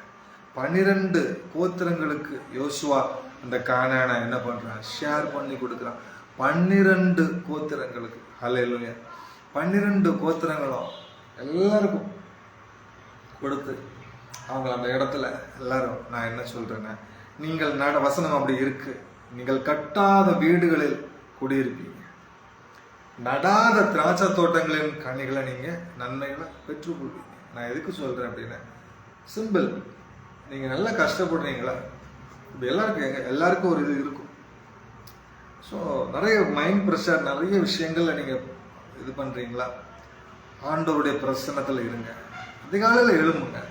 12 கோத்திரங்களுக்கு யோசுவா அந்த கானானை என்ன பண்றான், ஷேர் பண்ணி கொடுக்குறான். 12 கோத்திரங்களுக்கு. ஹல்லேலூயா. 12 கோத்திரங்களும் எல்லாருக்கும் கொடுத்து அவங்க அந்த இடத்துல எல்லாரும், நான் என்ன சொல்றேன்னா, நீங்கள் வசனம் அப்படி இருக்கு, நீங்கள் கட்டாத வீடுகளில் குடியிருப்பீங்க, நடாத திராட்சை தோட்டங்களின் கனிகளை நீங்க நன்மைகளை பெற்றுக்கொள்வீங்க. நான் எதுக்கு சொல்றேன் அப்படின்னா, சிம்பிள். நீங்க நல்லா கஷ்டப்படுறீங்களா, இப்ப எல்லாருக்கும் ஒரு இது இருக்கும். ஸோ நிறைய மைண்ட் ப்ரெஷர், நிறைய விஷயங்கள்ல நீங்க இது பண்றீங்களா, ஆண்டவருடைய பிரசன்னத்துல இருங்க. அதிகாலையில் எழும்புங்க,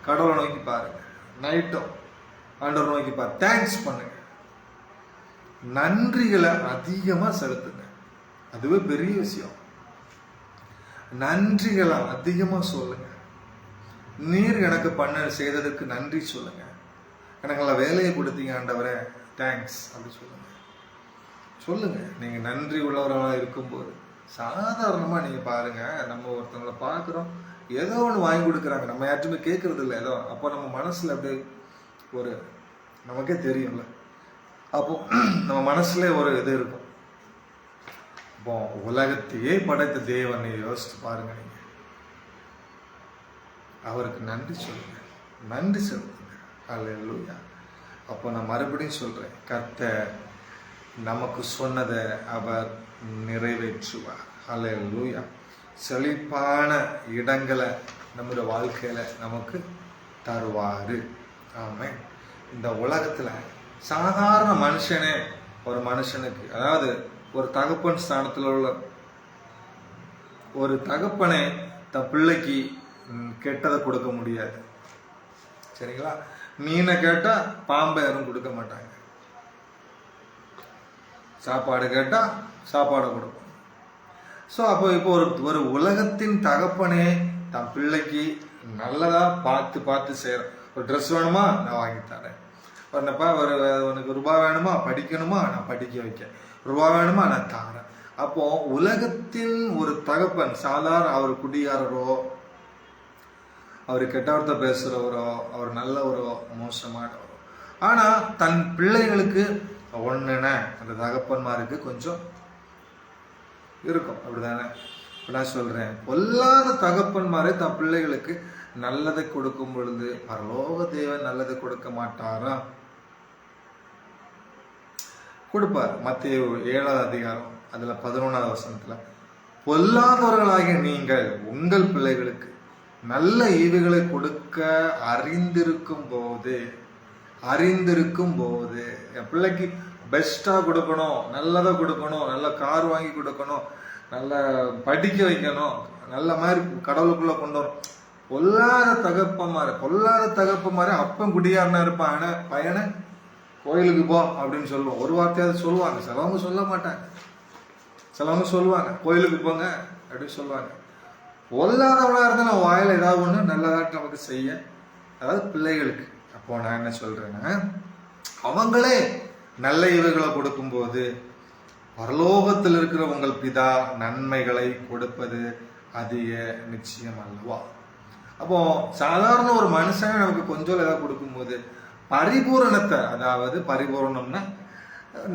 கடவுளை நோக்கி பாருங்க, நைட்டும் ஆண்டவரை நோக்கி பாருங்க, தேங்க்ஸ் பண்ணுங்க, நன்றிகளை அதிகமா செலுத்துங்க. அதுவே பெரிய விஷயம். நன்றிகளை அதிகமா சொல்லுங்க. நீர் எனக்கு செய்ததற்கு நன்றி சொல்லுங்க. எனக்கெல்லாம் வேலையை கொடுத்தீங்க ஆண்டவரே, தேங்க்ஸ் அப்படி சொல்லுங்க. சொல்லுங்க. நீங்க நன்றி உள்ளவர்களாக இருக்கும்போது சாதாரணமா நீங்க பாருங்க, நம்ம ஒருத்தவங்களை பார்க்குறோம், ஏதோ ஒன்று வாங்கி கொடுக்குறாங்க, நம்ம யாருமே கேட்கறது இல்லை ஏதோ, அப்போ நம்ம மனசுல அப்படியே ஒரு, நமக்கே தெரியும்ல, அப்போ நம்ம மனசுல ஒரு இது இருக்கும். இப்போ உலகத்தையே படைத்த தேவனை யோசிச்சு பாருங்க. நீங்க அவருக்கு நன்றி சொல்லுங்க, நன்றி செலுத்துங்க. ஹல்லேலூயா. அப்போ நான் மறுபடியும் சொல்றேன், கர்த்தர் நமக்கு சொன்னதை அவர் நிறைவேற்றுவார். ஹல்லேலூயா. செழிப்பான இடங்களை நம்முடைய வாழ்க்கையில நமக்கு தருவாரு. ஆமென். இந்த உலகத்துல சாதாரண மனுஷனே ஒரு மனுஷனுக்கு, அதாவது ஒரு தகப்பன் ஸ்தானத்தில் உள்ள ஒரு தகப்பனை தன் பிள்ளைக்கு கெட்டதை கொடுக்க முடியாது. சரிங்களா? மீனை கேட்டா பாம்பை யாரும் கொடுக்க மாட்டாங்க. சாப்பாடு கேட்டா சாப்பாடு கொடுக்கும். ஸோ அப்போ இப்போ ஒரு உலகத்தின் தகப்பனே தன் பிள்ளைக்கு நல்லதா பார்த்து பார்த்து செய்யற. ஒரு ட்ரெஸ் வேணுமா, நான் வாங்கி தரேன். உனக்கு ரூபா வேணுமா, படிக்கணுமா, நான் படிக்க வைக்க. ரூபா வேணுமா, நான் தரேன். அப்போ உலகத்தின் ஒரு தகப்பன், சாதாரண அவர் குடியாரரோ, அவர் கெட்டவர்த்த பேசுறவரோ, அவர் நல்லவரோ, மோசமானவரோ, ஆனா தன் பிள்ளைகளுக்கு ஒண்ணுன அந்த தகப்பன்மாருக்கு கொஞ்சம் இருக்கும். அப்படிதானே? நான் சொல்றேன், பொல்லாத தகப்பன்மாரே தன் பிள்ளைகளுக்கு நல்லதை கொடுக்கும் பொழுது பரலோக தேவன் நல்லதை கொடுக்க மாட்டாரா? கொடுப்பார். மத்தேயு 7வது அதிகாரம் அதுல 11வது வசனத்துல, பொல்லாதவர்களாகிய நீங்கள் உங்கள் பிள்ளைகளுக்கு நல்ல ஈவுகளை கொடுக்க அறிந்திருக்கும் போது, என் பிள்ளைக்கு பெஸ்டா கொடுக்கணும், நல்லதை கொடுக்கணும், நல்ல கார் வாங்கி கொடுக்கணும், நல்ல படிக்க வைக்கணும், நல்ல மாதிரி கடவுளுக்குள்ள கொண்டு வரும். பொல்லாத தகப்பமாரு அப்பன் குடியாரனா இருப்பான், பையனை கோயிலுக்கு போ அப்படின்னு சொல்லுவோம். ஒரு வார்த்தையாவது சொல்லுவாங்க. சிலவங்க சொல்ல மாட்டாங்க, சிலவங்க சொல்லுவாங்க கோயிலுக்கு போங்க அப்படின்னு சொல்லுவாங்க. பொல்லாதவளா இருந்தாலும் வாயில ஏதாவது ஒண்ணு நல்லதாட்டு நமக்கு செய்ய, அதாவது பிள்ளைகளுக்கு. அப்போ நான் என்ன சொல்றேன்னா, அவங்களே நல்ல ஈவுகளை கொடுக்கும்போது பரலோகத்தில் இருக்கிற உங்கள் பிதா நன்மைகளை கொடுப்பது அதிக நிச்சயம் அல்லவா? அப்போ சாதாரண ஒரு மனுஷன் நமக்கு கொஞ்சம் ஏதாவது கொடுக்கும்போது பரிபூரணத்தை, அதாவது பரிபூரணம்னா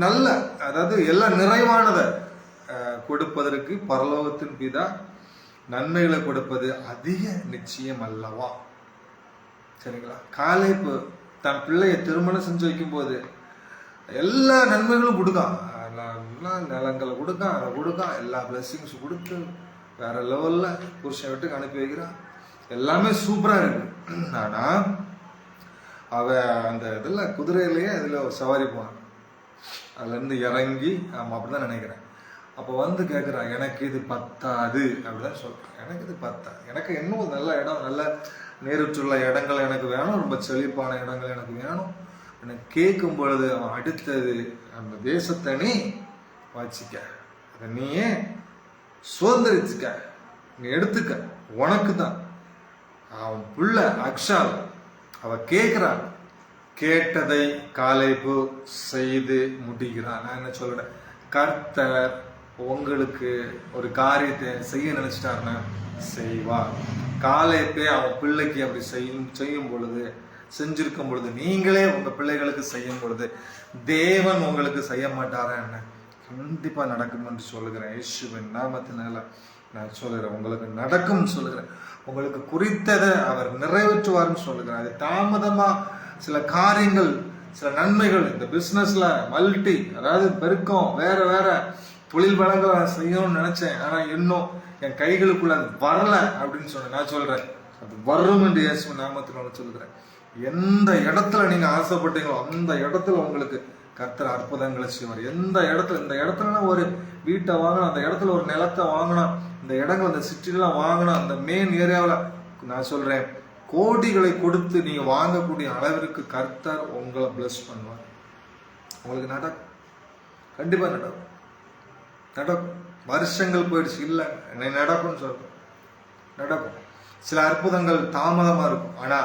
நல்ல, அதாவது எல்லாம் நிறைவானதை கொடுப்பதற்கு பரலோகத்தின் பிதா நன்மைகளை கொடுப்பது அதிக நிச்சயம் அல்லவா? சரிங்களா? காலேப்பு தன் பிள்ளைய திருமணம் செஞ்சு வைக்கும் போது எல்லா நன்மைகளும் கொடுக்கான், நிலங்களை கொடுக்கான், எல்லா பிளஸிங்ஸ் கொடுத்து வேற லெவல்ல புருஷன் வீட்டுக்கு அனுப்பி வைக்கிறான். எல்லாமே சூப்பரா இருக்கு. ஆனா அவ அந்த இதுல குதிரையிலேயே இதுல சவாரி போனான். அதுல இருந்து இறங்கி, ஆமா அப்படிதான் நினைக்கிறேன். அப்போ வந்து கேட்குறான், எனக்கு இது பத்தாது அப்படிதான் சொல்றான். எனக்கு இது பத்தாது, எனக்கு இன்னும் நல்ல இடம், நல்ல நேருற்றுள்ள இடங்கள் எனக்கு வேணும், ரொம்ப செழிப்பான இடங்கள் எனக்கு வேணும். எனக்கு கேட்கும் பொழுது அவன் அடுத்தது, அந்த தேசத்தை நீ வச்சுக்க, அதை நீயே சுதந்திரிச்சுக்க, நீ எடுத்துக்க, உனக்கு தான். அவன் புள்ள அக்ஷால் அவ கேட்கிறான், கேட்டதை காலேபு செய்து முடிகிறான். நான் என்ன சொல்றேன், கர்த்தர் உங்களுக்கு ஒரு காரியத்தை செய்ய நினைச்சிட்டாருன்னா செய்வார். காலையப்பே அவன் பிள்ளைக்கு அப்படி செய்யும் பொழுது, செஞ்சிருக்கும் பொழுது, நீங்களே உங்க பிள்ளைகளுக்கு செய்யும் பொழுது தேவன் உங்களுக்கு செய்ய மாட்டாரா என்ன? கண்டிப்பா நடக்கும் என்று சொல்லுகிறேன். இயேசுவின் நாமத்தினால நான் சொல்லுகிறேன், உங்களுக்கு நடக்கும் சொல்லுகிறேன். உங்களுக்கு குறித்ததை அவர் நிறைவேற்றுவார்னு சொல்லுகிறேன். அது தாமதமா சில காரியங்கள், சில நன்மைகள் இந்த பிசினஸ்ல அதாவது பெருக்கம், வேற வேற தொழில் வழங்க செய்யணும்னு நினைச்சேன், ஆனா இன்னும் என் கைகளுக்குள்ள அது வரல அப்படின்னு சொன்னேன். நான் சொல்றேன், அது வரும் என்று இயேசுவின் நாமத்தினால சொல்லுகிறேன். எந்த இடத்துல நீங்க ஆசைப்பட்டீங்களோ அந்த இடத்துல உங்களுக்கு கர்த்தர் அற்புதங்களை செய்வார். எந்த இடத்துல, இந்த இடத்துல ஒரு வீட்டை வாங்கினா, அந்த இடத்துல ஒரு நிலத்தை வாங்கினா, இந்த இடங்கள் அந்த சிட்டிலாம் வாங்கினா, அந்த மெயின் ஏரியாவில் நான் சொல்றேன் கோடிகளை கொடுத்து நீங்க வாங்கக்கூடிய அளவிற்கு கர்த்தர் உங்களை பிளஸ் பண்ணுவார். உங்களுக்கு நடக்கும், கண்டிப்பா நடக்கும். வருஷங்கள் போயிடுச்சு, இல்லை நடக்கும்னு சொல்றேன், நடக்கும். சில அற்புதங்கள் தாமதமா இருக்கும், ஆனா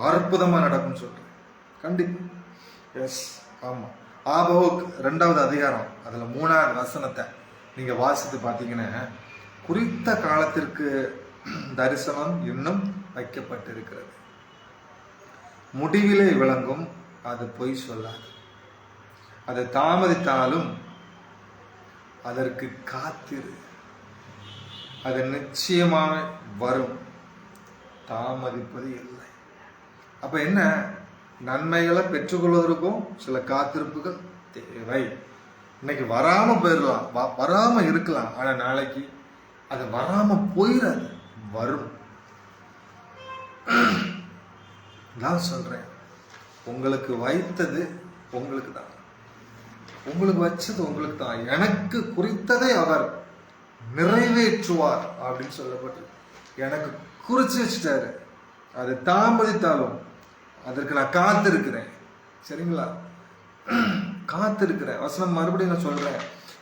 அற்புதமா நடக்கும்னு சொல்றேன், கண்டிப்பா. எஸ், ஆமா. ஆபகுக் 2வது அதிகாரம் அதுல 3வது வசனத்தை நீங்க வாசித்து பார்த்தீங்கன்னா, குறித்த காலத்திற்கு தரிசனம் இன்னும் வைக்கப்பட்டிருக்கிறது, முடிவிலே விளங்கும், அது பொய் சொல்லாது, அது தாமதித்தாலும் அதற்கு காத்திரு, அது நிச்சயமாக வரும், தாமதிப்பது இல்லை. அப்ப என்ன, நன்மைகளை பெற்றுக்கொள்வதற்கும் சில காத்திருப்புகள் தேவை. இன்னைக்கு வராம போயிடலாம், வராம இருக்கலாம், ஆனா நாளைக்கு அது வராம போயிடாது, வரும். நான் சொல்றேன், உங்களுக்கு வைத்தது உங்களுக்கு தான், உங்களுக்கு வச்சது உங்களுக்கு தான். எனக்கு குறித்ததை அவர் நிறைவேற்றுவார் அப்படின்னு சொல்லப்பட்டு எனக்கு குறிச்சு வச்சுட்டாரு. அது தாமதித்தாலும் அதற்கு நான் காத்திருக்கிறேன். சரிங்களா? காத்திருக்கிறேன். வசனம் மறுபடியும் நான் சொல்றேன்,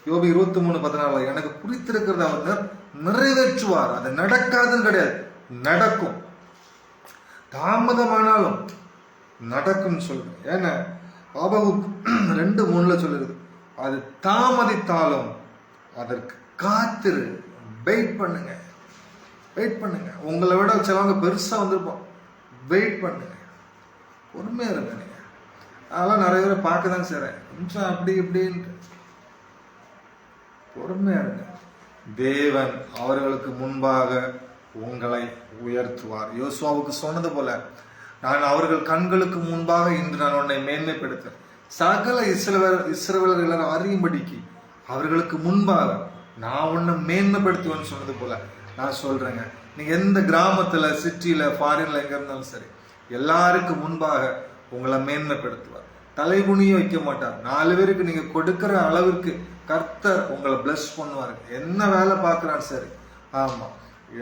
யோபு 23:14, எனக்கு குறித்திருக்கிறத அவர் நிறைவேற்றுவார். அது நடக்காதுன்னு கிடையாது, நடக்கும். தாமதமானாலும் நடக்கும் சொல்றேன். ஏன்னா ஆபகுக் 2:3 சொல்லுது, அது தாமதித்தாலும் அதற்கு காத்திரு, வெயிட் பண்ணுங்க, வெயிட் பண்ணுங்க. உங்களை விட சிலவங்க பெருசா வந்திருப்போம், வெயிட் பண்ணுங்க, பொறுமையா இருங்க. நீங்க அதெல்லாம் நிறைய பேரை பார்க்க தான் செய்றேன், கொஞ்சம் அப்படி இப்படின்ட்டு பொறுமையா இருங்க. தேவன் அவர்களுக்கு முன்பாக உங்களை உயர்த்துவார். யோசுவாவுக்கு சொன்னது போல, நான் அவர்கள் கண்களுக்கு முன்பாக இன்று நான் உன்னை மேன்மைப்படுத்த சகல இஸ்ரவேலர் அறியும்படிக்கு அவர்களுக்கு முன்பாக நான் உன்னை மேன்மைப்படுத்துவேன்னு சொன்னது போல நான் சொல்றேங்க. நீங்க எந்த கிராமத்துல, சிட்டியில, ஃபாரின்ல எங்க இருந்தாலும் சரி, எல்லாருக்கும் முன்பாக உங்களை மேன்மைப்படுத்துவார். தலைகுனியும் வைக்க மாட்டார். 4 பேருக்கு நீங்க கொடுக்கிற அளவிற்கு கர்த்தர் உங்களை பிளஸ் பண்ணுவார். என்ன வேலை பார்க்கிறான் சரி, ஆமா,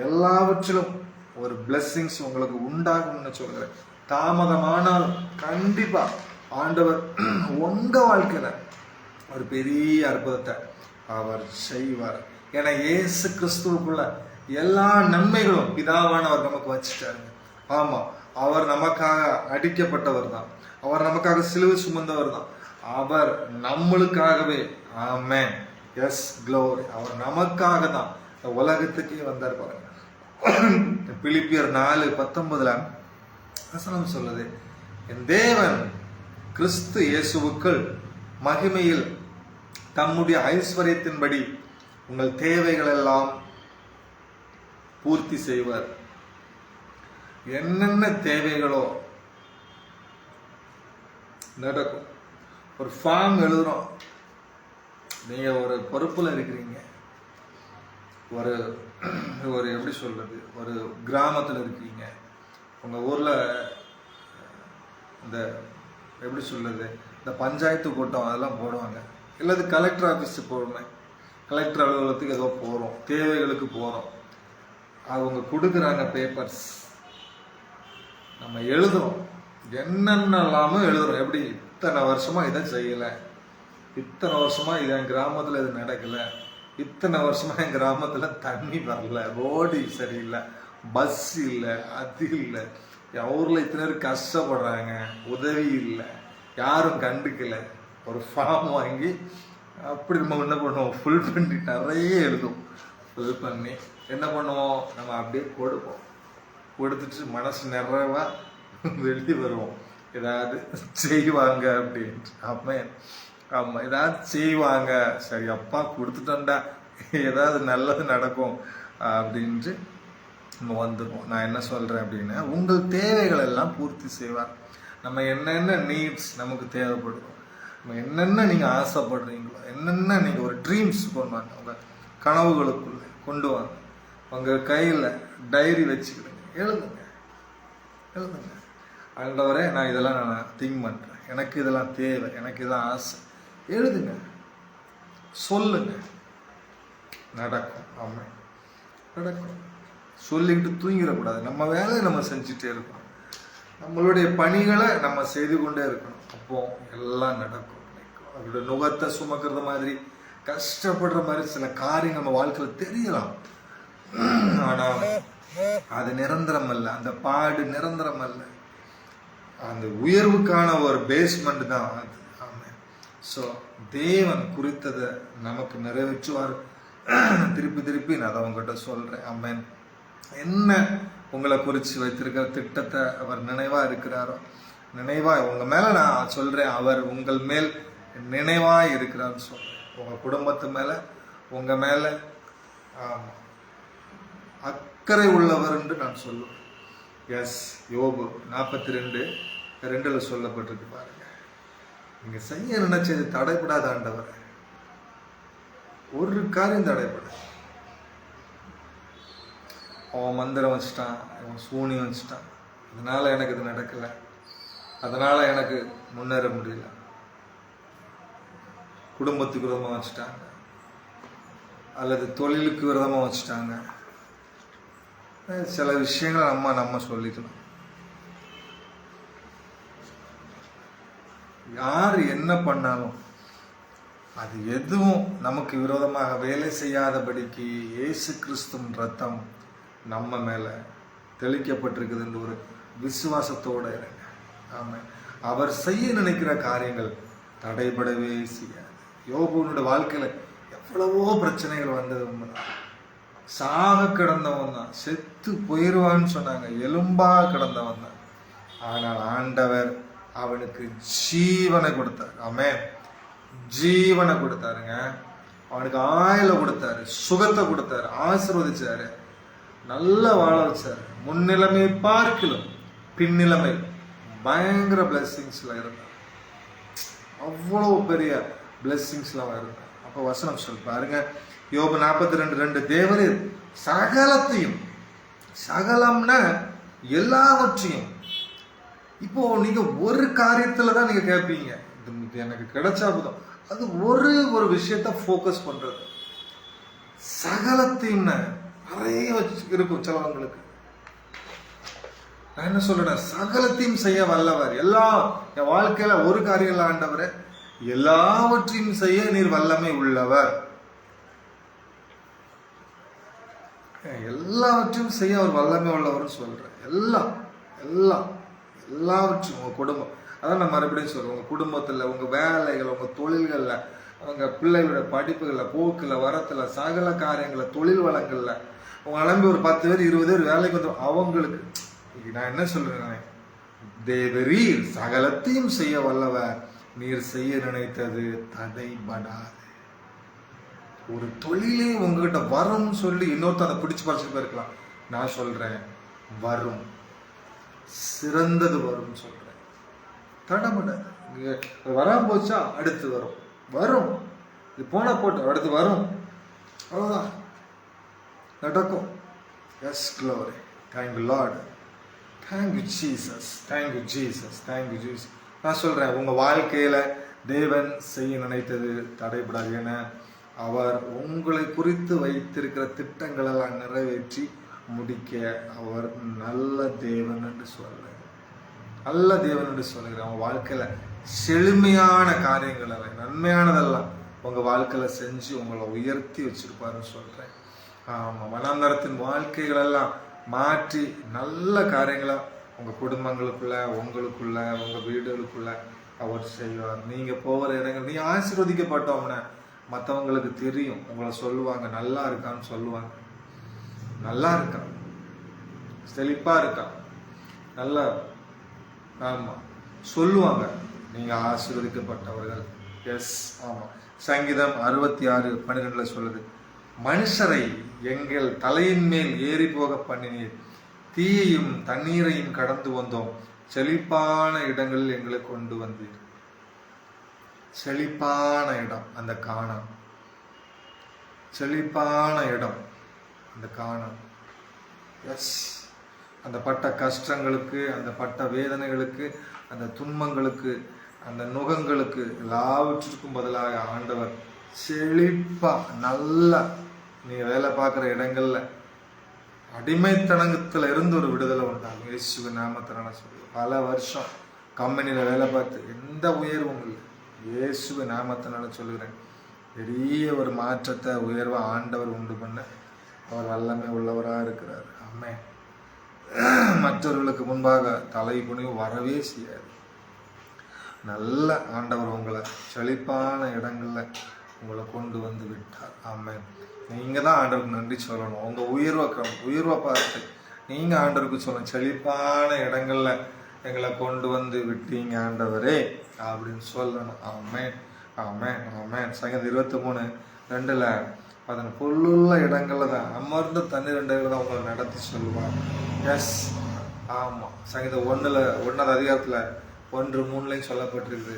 எல்லாவற்றிலும் ஒரு பிளெஸிங்ஸ் உங்களுக்கு உண்டாகும்னு சொல்கிறேன். தாமதமானாலும் கண்டிப்பா ஆண்டவர் உங்க வாழ்க்கையில ஒரு பெரிய அற்புதத்தை அவர் செய்வார். ஏன்னா இயேசு கிறிஸ்துவுக்குள்ள எல்லா நன்மைகளும் பிதாவானவர் நமக்கு வச்சுட்டாருங்க. ஆமா, அவர் நமக்காக அடிக்கப்பட்டவர் தான், அவர் நமக்காக சிலுவை சுமந்தவர் தான், அவர் நம்மளுக்காகவே, ஆமென், எஸ், க்ளோரி, அவர் நமக்காக தான் உலகத்துக்கே வந்தார். பாருங்க, பிலிப்பியர் 4:19 வசனம் சொல்லுது, என் தேவன் கிறிஸ்து இயேசுவுக்குள் மகிமையில் தம்முடைய ஐஸ்வர்யத்தின்படி உங்கள் தேவைகள் எல்லாம் பூர்த்தி செய்வார். என்னென்ன தேவைகளோ நடக்கும். ஒரு ஃபார்ம் எழுதுறோம், நீங்க ஒரு பொறுப்புல இருக்கிறீங்க, ஒரு ஒரு எப்படி சொல்றது, ஒரு கிராமத்துல இருக்கீங்க, உங்க ஊர்ல இந்த எப்படி சொல்றது, இந்த பஞ்சாயத்து கூட்டம் அதெல்லாம் போடுவாங்க, இல்லது கலெக்டர் ஆஃபீஸ் போடுவேன், கலெக்டர் அலுவலகத்துக்கு ஏதோ போகிறோம், தேவைகளுக்கு போகிறோம், அவங்க கொடுக்குறாங்க பேப்பர்ஸ், நம்ம எழுதுறோம், என்னென்னலாமோ எழுதுறோம். எப்படி, இத்தனை வருஷமா இதை செய்யலை, இத்தனை வருஷமா இது என் கிராமத்தில் இது நடக்கலை, இத்தனை வருஷமா என் கிராமத்தில் தண்ணி வரல, ரோடு சரியில்லை, பஸ் இல்லை, அது இல்லை, என் ஊரில் இத்தனை பேர் கஷ்டப்படுறாங்க, உதவி இல்லை, யாரும் கண்டுக்கல. ஒரு ஃபார்ம் வாங்கி அப்படி நம்ம என்ன பண்ணுவோம், ஃபுல் பண்ணி நிறைய எழுதும். ஃபுல் பண்ணி என்ன பண்ணுவோம், நம்ம அப்படியே கொடுப்போம். கொடுத்துட்டு மனசு நிறைவா வெளியே வருவோம். ஏதாவது செய்வாங்க அப்படின்ட்டு. ஆமாம், ஏதாவது செய்வாங்க, சரி அப்பா கொடுத்துட்டோம்டா, ஏதாவது நல்லது நடக்கும் அப்படின்ட்டு நம்ம வந்துடுவோம். நான் என்ன சொல்கிறேன் அப்படின்னா, உங்கள் தேவைகள் எல்லாம் பூர்த்தி செய்வார். நம்ம என்னென்ன நீட்ஸ் நமக்கு தேவைப்படுதோ, நம்ம என்னென்ன நீங்கள் ஆசைப்படுறீங்களோ, என்னென்ன நீங்கள் ஒரு ட்ரீம்ஸ் கொண்டு வாங்க, உங்கள் கனவுகளுக்குள்ள கொண்டு வாங்க. உங்கள் கையில் டைரி வச்சுக்கிடுங்க, எழுதுங்க. ஆண்டவரே, நான் இதெல்லாம் நான் திங்க் பண்ணுறேன், எனக்கு இதெல்லாம் தேவை, எனக்கு இதெல்லாம் ஆசை, எழுதுங்க, சொல்லுங்க, நடக்கும். ஆமாம், நடக்கும். சொல்லிக்கிட்டு தூங்கிடக்கூடாது. நம்ம வேலையை நம்ம செஞ்சுட்டே இருக்கணும். நம்மளுடைய பணிகளை நம்ம செய்து கொண்டே இருக்கணும். அப்போ எல்லாம் நடக்கும். அவருடைய நுகத்தை சுமக்கிறது மாதிரி, கஷ்டப்படுற மாதிரி சில காரியம் நம்ம வாழ்க்கையில் தெரியலாம். ஆனால் அது நிரந்தரம் அல்ல. அந்த பாடு நிரந்தரம் அல்ல. அந்த உயர்வுக்கான ஒரு பேஸ்மெண்ட் தான் அது. ஆமாம். ஸோ தேவன் குறித்ததை நமக்கு நிறைவேற்றுவார். திருப்பி திருப்பி நான் அதை உங்ககிட்ட சொல்கிறேன். ஆமென். என்ன உங்களை குறித்து வைத்திருக்கிற திட்டத்தை அவர் நினைவா இருக்கிறாரோ, நினைவா உங்க மேல நான் சொல்றேன், அவர் உங்கள் மேல் நினைவா இருக்கிறார்னு சொல்றேன். உங்க குடும்பத்து மேல, உங்க மேல அக்கறை உள்ளவர் என்று நான் சொல்லுவேன். எஸ், யோபு 42:2 சொல்லப்பட்டிருக்கு பாருங்க. நீங்க செய்ய நினைச்சது தடைப்படாத ஆண்டவர், ஒரு காரியம் தடைப்படாது. அவன் மந்திரம் வச்சுட்டான், அவன் சூனியம் வச்சுட்டான், அதனால எனக்கு இது நடக்கலை, அதனால எனக்கு முன்னேற முடியல, குடும்பத்துக்கு விரோதமாக வச்சுட்டாங்க, அல்லது தொழிலுக்கு விரோதமாக வச்சுட்டாங்க. சில விஷயங்களை நம்ம சொல்லிக்கணும். யார் என்ன பண்ணாலும் அது எதுவும் நமக்கு விரோதமாக வேலை செய்யாதபடிக்கு இயேசு கிறிஸ்துவின் ரத்தம் நம்ம மேலே தெளிக்கப்பட்டிருக்குதுன்ற ஒரு விசுவாசத்தோட இருங்க. ஆமாம். அவர் செய்ய நினைக்கிற காரியங்கள் தடைபடவே செய்யாது. யோபுனுடைய வாழ்க்கையில் எவ்வளவோ பிரச்சனைகள் வந்தது உண்மைதான். சாக கிடந்தவன் தான், செத்து போயிடுவான்னு சொன்னாங்க, எலும்பா கிடந்தவன் தான். ஆனால் ஆண்டவர் அவனுக்கு ஜீவனை கொடுத்தார். ஆமென். ஜீவனை கொடுத்தாருங்க. அவனுக்கு ஆயுளை கொடுத்தாரு, சுகத்தை கொடுத்தாரு, ஆசீர்வதிச்சாரு, நல்லா வாழ வச்சாரு. முன்னிலைமை பார்க்கலாம் பின்னிலைமை பயங்கர பிளெஸிங்ஸ்ல இருந்தார். அவ்வளவு பெரிய பிளெஸிங்ஸ்லாம் இருந்தார். அப்போ வசனம் சொல் பாருங்க, யோபு 42:2, தேவரீர் சகலத்தையும், சகலம்னா எல்லாவற்றையும். இப்போ நீங்க ஒரு காரியத்துல தான் நீங்க கேட்பீங்க, இது எனக்கு கிடைச்சா போதும், அது ஒரு விஷயத்த ஃபோக்கஸ் பண்றது. சகலத்தையும் நிறைய இருக்கும் சிலவங்களுக்கு. நான் என்ன சொல்றேன், சகலத்தையும் செய்ய வல்லவர். எல்லாம் என் வாழ்க்கையில ஒரு காரியம் ஆண்டவரே, எல்லாவற்றையும் செய்ய நீர் வல்லமை உள்ளவர். எல்லாவற்றையும் செய்ய அவர் வல்லமை உள்ளவர்னு சொல்றேன். எல்லாவற்றையும் உங்க குடும்பம், அதான் நான் மறுபடியும் சொல்றேன், உங்க குடும்பத்துல, உங்க வேலைகள், உங்க தொழில்கள்ல, அவங்க பிள்ளைகளோட படிப்புகள்ல, போக்குல, வரத்துல, சகல காரியங்கள்ல, தொழில் வளங்கள்ல, உங்க நம்பி ஒரு 10 பேர் 20 பேர் வேலைக்கு வந்து அவங்களுக்கு நான் என்ன சொல்றேன், தேவரீர் சகலத்தையும் செய்ய வல்லவர், நீர் செய்ய நினைத்தது தடைபடாது. ஒரு தொழிலே உங்ககிட்ட வரும் சொல்லி இன்னொருத்தர் அதை பிடிச்சு பறிச்சுட்டு போயிருக்கலாம். நான் சொல்றேன், வரும், சிறந்தது வரும் சொல்றேன், தடைபடாது. வராம போச்சா அடுத்து வரும், இது போன போட்டு அடுத்து வரும், அவ்வளவுதான் நடக்கும். Yes, glory. Thank you Lord, thank you Jesus, thank you Jesus, thank you Jesus. நான் சொல்றேன், உங்க வாழ்க்கையில தேவன் செய்ய நினைத்தது தடைபடாது. என அவர் உங்களை குறித்து வைத்திருக்கிற திட்டங்கள் எல்லாம் நிறைவேற்றி முடிக்க அவர் நல்ல தேவன் என்று சொல்றேன். நல்ல தேவன் என்று சொல்லுகிறேன். அவங்க வாழ்க்கையில செழுமையான காரியங்கள் எல்லாம், நன்மையானதெல்லாம் உங்க வாழ்க்கையில செஞ்சு உங்களை உயர்த்தி வச்சிருப்பாருன்னு சொல்றேன். ஆமா, வனாந்தரத்தின் வாழ்க்கைகள் எல்லாம் மாற்றி நல்ல காரியங்களா உங்க குடும்பங்களுக்குள்ள, உங்களுக்குள்ள, உங்க வீடுகளுக்குள்ள அவர் செய்வார். நீங்க போகிற இடங்கள், நீ ஆசீர்வதிக்கப்பட்டோம்னா மற்றவங்களுக்கு தெரியும், உங்களை சொல்லுவாங்க, நல்லா இருக்கான்னு சொல்லுவாங்க. நல்லா இருக்கா, செழிப்பா இருக்கா, நல்லா, ஆமா சொல்லுவாங்க, நீங்க ஆசீர்வதிக்கப்பட்டவர்கள். எஸ், ஆமா. சங்கீதம் 66:12 சொல்லுது, மனுஷரை எங்கள் தலையின் மேல் ஏறி போக பண்ணினீர், தீயையும் தண்ணீரையும் கடந்து வந்தோம், செழிப்பான இடங்களில் எங்களை கொண்டு வந்தீர். செழிப்பான இடம் அந்த கானான், செழிப்பான இடம் அந்த கானான். எஸ், அந்த பட்ட கஷ்டங்களுக்கு, அந்த பட்ட வேதனைகளுக்கு, அந்த துன்பங்களுக்கு, அந்த நுகங்களுக்கு எல்லாவற்றிற்கும் பதிலாக ஆண்டவர் செழிப்பா நல்லா, நீ வேலை பார்க்குற இடங்கள்ல அடிமைத்தனத்துல இருந்து ஒரு விடுதலை உண்டாகும். இயேசுவின் நாமத்தினால சொல்லு. பல வருஷம் கம்பெனியில வேலை பார்த்து எந்த உயர்வும் இல்லை, இயேசுவின் நாமத்தினால சொல்லுகிறேன், பெரிய ஒரு மாற்றத்தை, உயர்வை ஆண்டவர் உண்டு பண்ண அவர் வல்லமை உள்ளவராக இருக்கிறார். ஆமென். மற்றவர்களுக்கு முன்பாக தலை குனிவு வரவே செய்யாது. நல்ல ஆண்டவர் உங்களை செழிப்பான இடங்கள்ல உங்களை கொண்டு வந்து விட்டார். ஆமென். நீங்க தான் ஆண்டவருக்கு நன்றி சொல்லணும். உங்க உயர்வை பார்த்து நீங்க ஆண்டவருக்கு சொல்லணும், செழிப்பான இடங்கள்ல எங்களை கொண்டு வந்து விட்டீங்க ஆண்டவரே அப்படின்னு சொல்லணும். ஆமென், ஆமென், ஆமென். சங்கீதம் 23:2 புல்லுள்ள இடங்கள்ல தான், அமர்ந்த தண்ணீர் இடங்கள்ல தான் உங்களை நடத்தி சொல்லுவார். எஸ், ஆமா. சங்கீதம் 1:1 அதிகாரத்துல 1:3 சொல்லப்பட்டிருக்கு,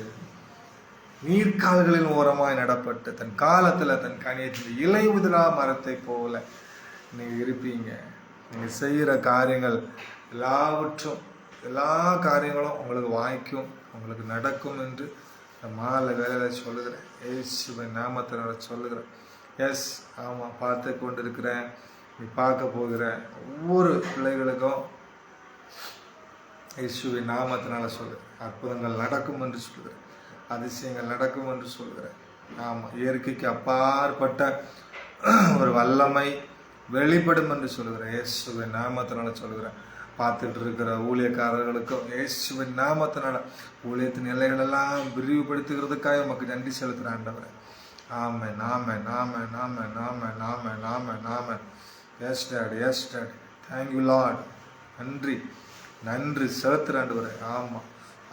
நீர்க்கால்களின் ஓரமாய் நடப்பட்டு தன் காலத்துல தன் கனியத்தில் இலை உதிரா மரத்தை போல நீங்க இருப்பீங்க. நீங்க செய்யற காரியங்கள் எல்லா காரியங்களும் உங்களுக்கு வாய்க்கும், உங்களுக்கு நடக்கும் என்று மாலை வேலையில சொல்லுகிறேன். இயேசுவின் நாமத்தினால சொல்லுகிறேன். எஸ், ஆமா. பார்த்து கொண்டிருக்கிறேன், நீ பார்க்க போகிற ஒவ்வொரு பிள்ளைகளுக்கும் இயேசுவின் நாமத்தினால சொல்லு, அற்புதங்கள் நடக்கும் என்று சொல்லுகிறேன், அதிசயங்கள் நடக்கும் என்று சொல்லுகிறேன். ஆமா, இயற்கைக்கு அப்பாற்பட்ட ஒரு வல்லமை வெளிப்படும் என்று சொல்லுகிறேன். இயேசுவின் நாமத்தினால சொல்லுகிறேன். பார்த்துட்டு இருக்கிற ஊழியக்காரர்களுக்கும் இயேசுவின் நாமத்தினால ஊழியத்தின் எல்லைகளெல்லாம் விரிவுபடுத்துகிறதுக்காக உமக்கு நன்றி செலுத்துகிறேன் ஆண்டவரே. ஆமென், ஆமென், ஆமென், ஆமென், ஆமென், ஆமென், ஆமென், ஆமென். Yes daddy, yes daddy, thank you Lord. நன்றி செலுத்துகிறேன் ஆண்டவரே. ஆமாம்,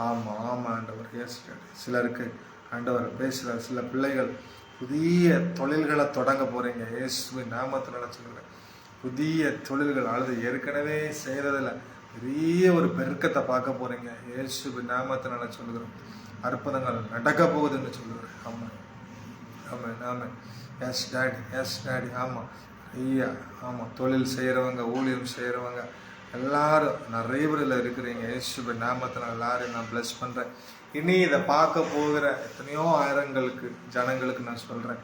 ஆமாம், ஆமாம் ஆண்டவர். Yes daddy. சிலருக்கு ஆண்டவர் பேசுகிறார், சில பிள்ளைகள் புதிய தொழில்களை தொடங்க போகிறீங்க. இயேசுவின் நாமத்தினால சொல்லுகிறேன், புதிய தொழில்கள் அல்லது ஏற்கனவே செய்கிறதில்ல பெரிய ஒரு பெருக்கத்தை பார்க்க போகிறீங்க. இயேசுவின் நாமத்தினால சொல்லுகிறோம், அற்புதங்கள் நடக்க போகுதுன்னு சொல்லுகிறேன். ஆமாம், ஆமாம், ஆமாம். S daddy, yes daddy. ஆமாம், ஐயா, ஆமாம். தொழில் செய்கிறவங்க, ஊழியம் செய்கிறவங்க எல்லாரும் நிறைய பேரில் இருக்கிறீங்க. இயேசுவின் நாமத்தினால எல்லாரையும் நான் பிளஸ் பண்ணுறேன். இனி இதை பார்க்க போகிற எத்தனையோ ஆயிரங்களுக்கு ஜனங்களுக்கு நான் சொல்கிறேன்,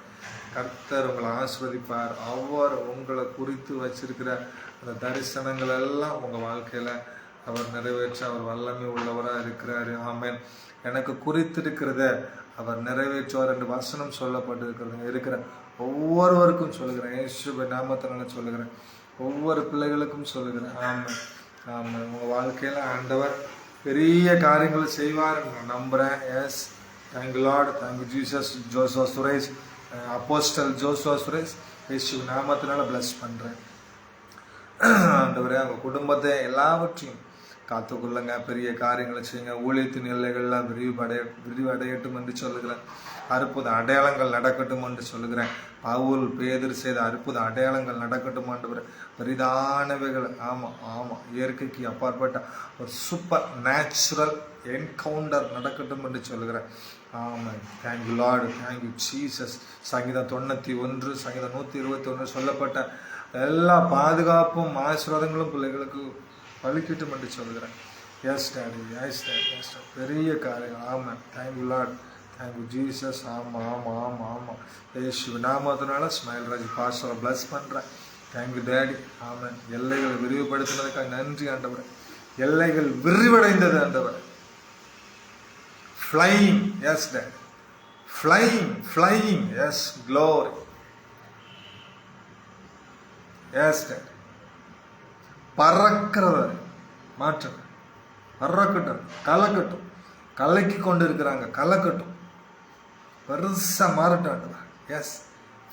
கர்த்தர் உங்களை ஆசீர்வதிப்பார். அவர் உங்களை குறித்து வச்சிருக்கிற அந்த தரிசனங்கள் எல்லாம் உங்கள் வாழ்க்கையில் அவர் நிறைவேற்ற அவர் வல்லமை உள்ளவராக இருக்கிறாரு. ஆமென். எனக்கு குறித்திருக்கிறத அவர் நிறைவேற்றுவார் என்று வசனம் சொல்லப்பட்டிருக்கிறது. இருக்கிற ஒவ்வொருவருக்கும் சொல்லுகிறேன், இயேசுவின் நாமத்தினால சொல்லுகிறேன், ஒவ்வொரு பிள்ளைகளுக்கும் சொல்லுகிறேன். ஆமாம், ஆமாம். உங்கள் வாழ்க்கையில் ஆண்டவர் பெரிய காரியங்களை செய்வார் நான் நம்புகிறேன். Yes, thank you Lord, thank you Jesus. Joshua Suresh, apostle Joshua Suresh, இயேசு நாமத்தினால பிளஸ் பண்ணுறேன் ஆண்டவரே. அவங்க குடும்பத்தை எல்லாவற்றையும் காத்துக்கொள்ளுங்க, பெரிய காரியங்களை செய்யுங்க, ஊழியத்தின் எல்லைகள்லாம் விரிவடையட்டும் என்று சொல்லுகிறேன். அற்புத அடையாளங்கள் நடக்கட்டும் என்று சொல்லுகிறேன். பவுல் பேதுரு செய்த அற்புத அடையாளங்கள் நடக்கட்டும் ஆண்டவரே. பெரிதானவைகள், ஆமாம், ஆமாம், இயற்கைக்கு அப்பாற்பட்ட ஒரு சூப்பர் நேச்சுரல் என்கவுண்டர் நடக்கட்டும் என்று சொல்லுகிறேன். ஆமாம், தேங்க்யூ லார்டு, தேங்க்யூ ஜீசஸ். சங்கீதம் 91, சங்கீதம் 121 சொல்லப்பட்ட எல்லா பாதுகாப்பும் ஆசீர்வாதங்களும் பிள்ளைகளுக்கு பலிக்கட்டும் என்று சொல்லுகிறேன். S daddy, yes daddy, yes daddy. பெரிய காரியம். ஆமாம், தேங்க்யூ லார்ட், தேங்க்யூ ஜீசஸ். ஆமாம், ஆமாம், ஆமாம், ஆமாம். இயேசு நாமத்தினால ஸ்மைல் ராஜ் பாஸ்டரை பிளஸ் பண்ணுறேன். Thank you daddy. ஆமாம். எல்லைகளை விரிவுபடுத்தினதுக்காக நன்றி ஆண்டவர். எல்லைகள் விரிவடைந்தது ஆண்டவர். Flying, yes dad. Flying, yes, glory. Yes dad. பறக்கிறவர் மாற்றம், பறக்கட்டும், கலக்கட்டும், கலக்கி கொண்டு இருக்கிறாங்க, கலக்கட்டும், பெருசா மாறட்டும். Yes,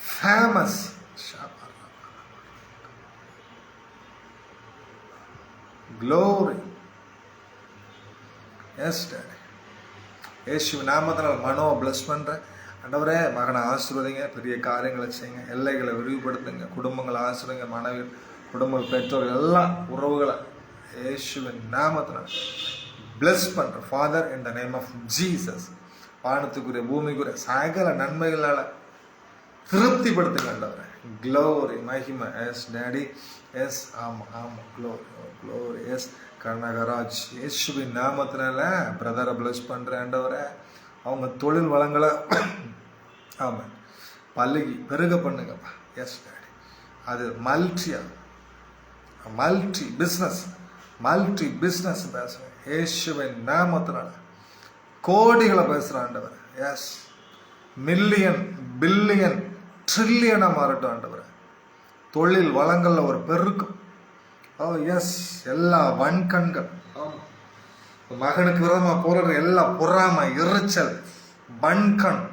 famous. Glory. Yes daddy. இயேசுவின் நாமத்தினால் மனோவை பிளஸ் பண்ணுறேன். ஆண்டவரே, மகனை ஆசீர்வதிங்க, பெரிய காரியங்களை செய்யுங்க, எல்லைகளை விரிவுபடுத்துங்க, குடும்பங்களை ஆசீர்வதிங்க, மனைவி, குடும்பங்கள், பெற்றோர்கள், எல்லா உறவுகளை இயேசுவின் நாமத்தினால் பிளஸ் பண்ணுறேன். Father, in the name of Jesus, வானத்துக்குரிய பூமிக்குரிய சகல நன்மைகளால் திருப்திப்படுத்துங்க ஆண்டவரே. க்ளோரி, மகிமை. S daddy. எஸ், ஆமாம் ஆமாம், க்ளோரி க்ளோரி. எஸ் கனகராஜ், இயேசுவின் நாமத்தினால பிரதரை பிளஸ் பண்ணுறேன் ஆண்டவரே. அவங்க தொழில் வளங்களை ஆமாம் பல்லுகி பெருக பண்ணுங்கப்பா. Yes daddy. அது மல்டி பிஸ்னஸ் பேசுகிறேன் இயேசுவின் நாமத்தினால. கோடிகளை பேசுகிற ஆண்டவர். எஸ், மில்லியன், பில்லியன், ட்ரில்லியனாக மாறட்டும் ஆண்டவர். தொழில் வளங்களில் ஒரு பெருக்கம். ஓ எஸ், எல்லா வன்கண்கள், மகனுக்கு விரோதமாக போடுற எல்லா பொறாமை, எரிச்சல், வன்கண்,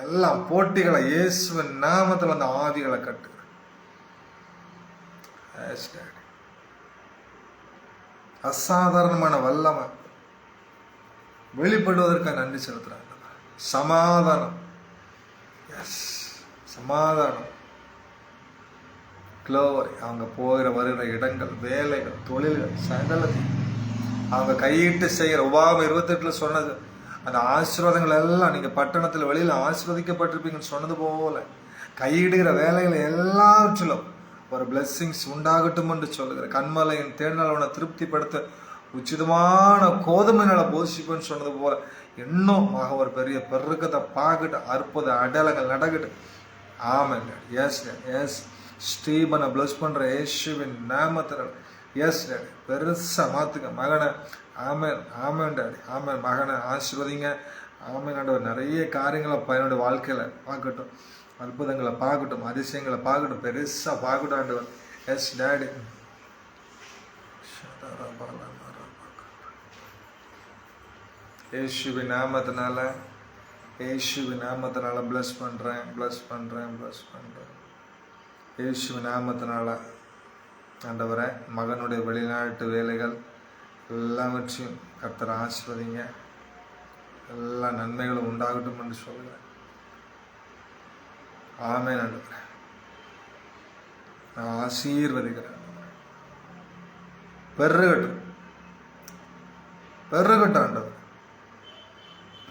எல்லா போட்டிகளை இயேசுவின் நாமத்தில் அந்த ஆவிகளை கட்டு. அசாதாரணமான வல்லமை வெளிப்படுவதற்காக நன்றி செலுத்துறாங்க. சமாதானம். எஸ், சமாதானம். க்ளோரி. அவங்க போகிற வருகிற இடங்கள், வேலைகள், தொழில்கள், சகலத்தையும் அவங்க கையிட்டு செய்கிற உபாகம் 28 சொன்னது, அந்த ஆசீர்வாதங்கள் எல்லாம் நீங்கள் பட்டணத்தில் வெளியில் ஆசீர்வதிக்கப்பட்டிருப்பீங்கன்னு சொன்னது போல கையிடுகிற வேலைகள் எல்லாவற்றிலும் ஒரு பிளெஸ்ஸிங்ஸ் உண்டாகட்டும் என்று சொல்லுகிற. கண்மலையின் தேர்தலவனை திருப்திப்படுத்த உச்சிதமான கோதுமை நல போஷிப்புன்னு சொன்னது போல இன்னும் ஒரு பெரிய பெருக்கத்தை பார்க்கட்டு, அற்புத அடையாளங்கள் நடக்கட்டு. ஆமாங்க. எஸ் எஸ், ஸ்டீபனை பிளஸ் பண்ணுற இயேசுவின் நாமத்தில். எஸ் டாடி, பெருசாக மாற்றுங்க மகனை. ஆமேன் ஆமேன் டாடி, ஆமேன். மகனை ஆசீர்வதிங்க. ஆமேன் ஆண்டவர். நிறைய காரியங்களை பையனுடைய வாழ்க்கையில் பார்க்கட்டும், அற்புதங்களை பார்க்கட்டும், அதிசயங்களை பார்க்கட்டும், பெருசாக பார்க்கட்டும் ஆண்டவர். Yes daddy. இயேசுவின் நாமத்தினால பிளஸ் பண்ணுறேன். இயேசுவின் நாமத்தினால ஆண்டவரே, மகனுடைய வெளிநாட்டு வேலைகள் எல்லாவற்றையும் கர்த்தர் ஆசீர்வதிங்க. எல்லா நன்மைகளும் உண்டாகட்டும் என்று சொல்லுகிறேன். ஆமென் ஆண்டவரே. நான் ஆசீர்வதிக்கிறேன். பெருகட்டும் ஆண்டவர்,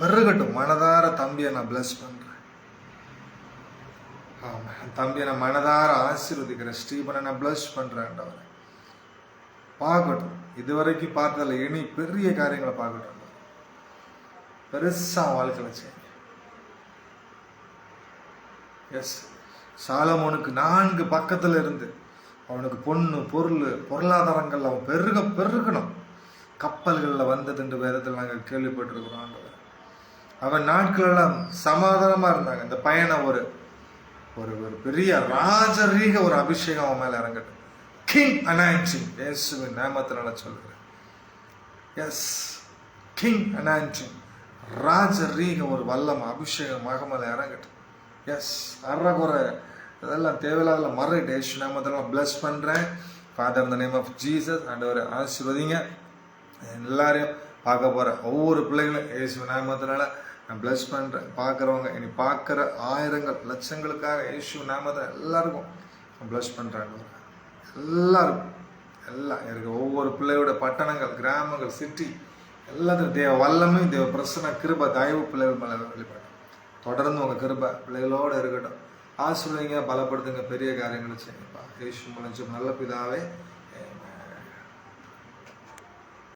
பெருகட்டும். மனதார தம்பியை நான் பிளஸ் பண்றேன். ஆமா, தம்பியை நான் மனதார ஆசீர்வதிக்கிறேன். ஸ்டீபனை நான் பிளஸ் பண்றேன் ஆண்டவர். பார்க்கட்டும், இதுவரைக்கும் பார்த்ததில்ல, இனி பெரிய காரியங்களை பார்க்கட்டும். பெருசா வாழ்க்கையில செய்யுங்க. எஸ், சாலமோனுக்கு 4 பக்கத்துல இருந்து அவனுக்கு பொண்ணு, பொருளாதாரங்கள் அவன் பெருகணும். கப்பல்களில் வந்தது என்று வேதத்தில் நாங்கள் கேள்விப்பட்டிருக்கிறோம் ஆண்டவர். அவன் நாட்களெல்லாம் சமாதானமா இருந்தாங்க. இந்த பையனை ஒரு ஒரு பெரிய ராஜரீக ஒரு அபிஷேகம் அவன் மேல இறங்கட்டும். கிங் அனாயிண்டிங், இயேசுவின் நாமத்தினால சொல்லுகிறேன். எஸ், கிங் அனாயிண்டிங், ராஜரீக ஒரு வல்லம் அபிஷேகம் மகன் மேல இறங்கட்டும். எஸ், அறகுறை இதெல்லாம் தேவையில்லாத மறைட்டு இயேசு நாமத்தினால பிளஸ் பண்றேன். ஃபாதர், இந்த நேம் ஆஃப் ஜீசஸ் ஆண்டவரை ஆசீர்வதிங்க. எல்லாரையும் பார்க்க போற ஒவ்வொரு பிள்ளைகளும் இயேசு நாமத்தினால நான் பிளஸ் பண்றேன். பார்க்குறவங்க, இனி பார்க்குற ஆயிரங்கள் லட்சங்களுக்காக இயேசு நாமத்தை எல்லாருக்கும் நான் பிளஸ் பண்றேன். எல்லாருக்கும், எல்லாம் இருக்க ஒவ்வொரு பிள்ளையோட பட்டணங்கள், கிராமங்கள், சிட்டி எல்லாத்தையும் தேவ வல்லமை, தேவ பிரசன்ன கிருபை, தயவு பிள்ளைகள் மேலே வெளிப்படும். தொடர்ந்து உங்க கிருபை பிள்ளைகளோடு இருக்கட்டும். ஆசீர்வதிங்க, பலப்படுத்துங்க, பெரிய காரியங்களை செய்யுங்கப்பா. இயேசு மூலம் நல்ல பிதாவே,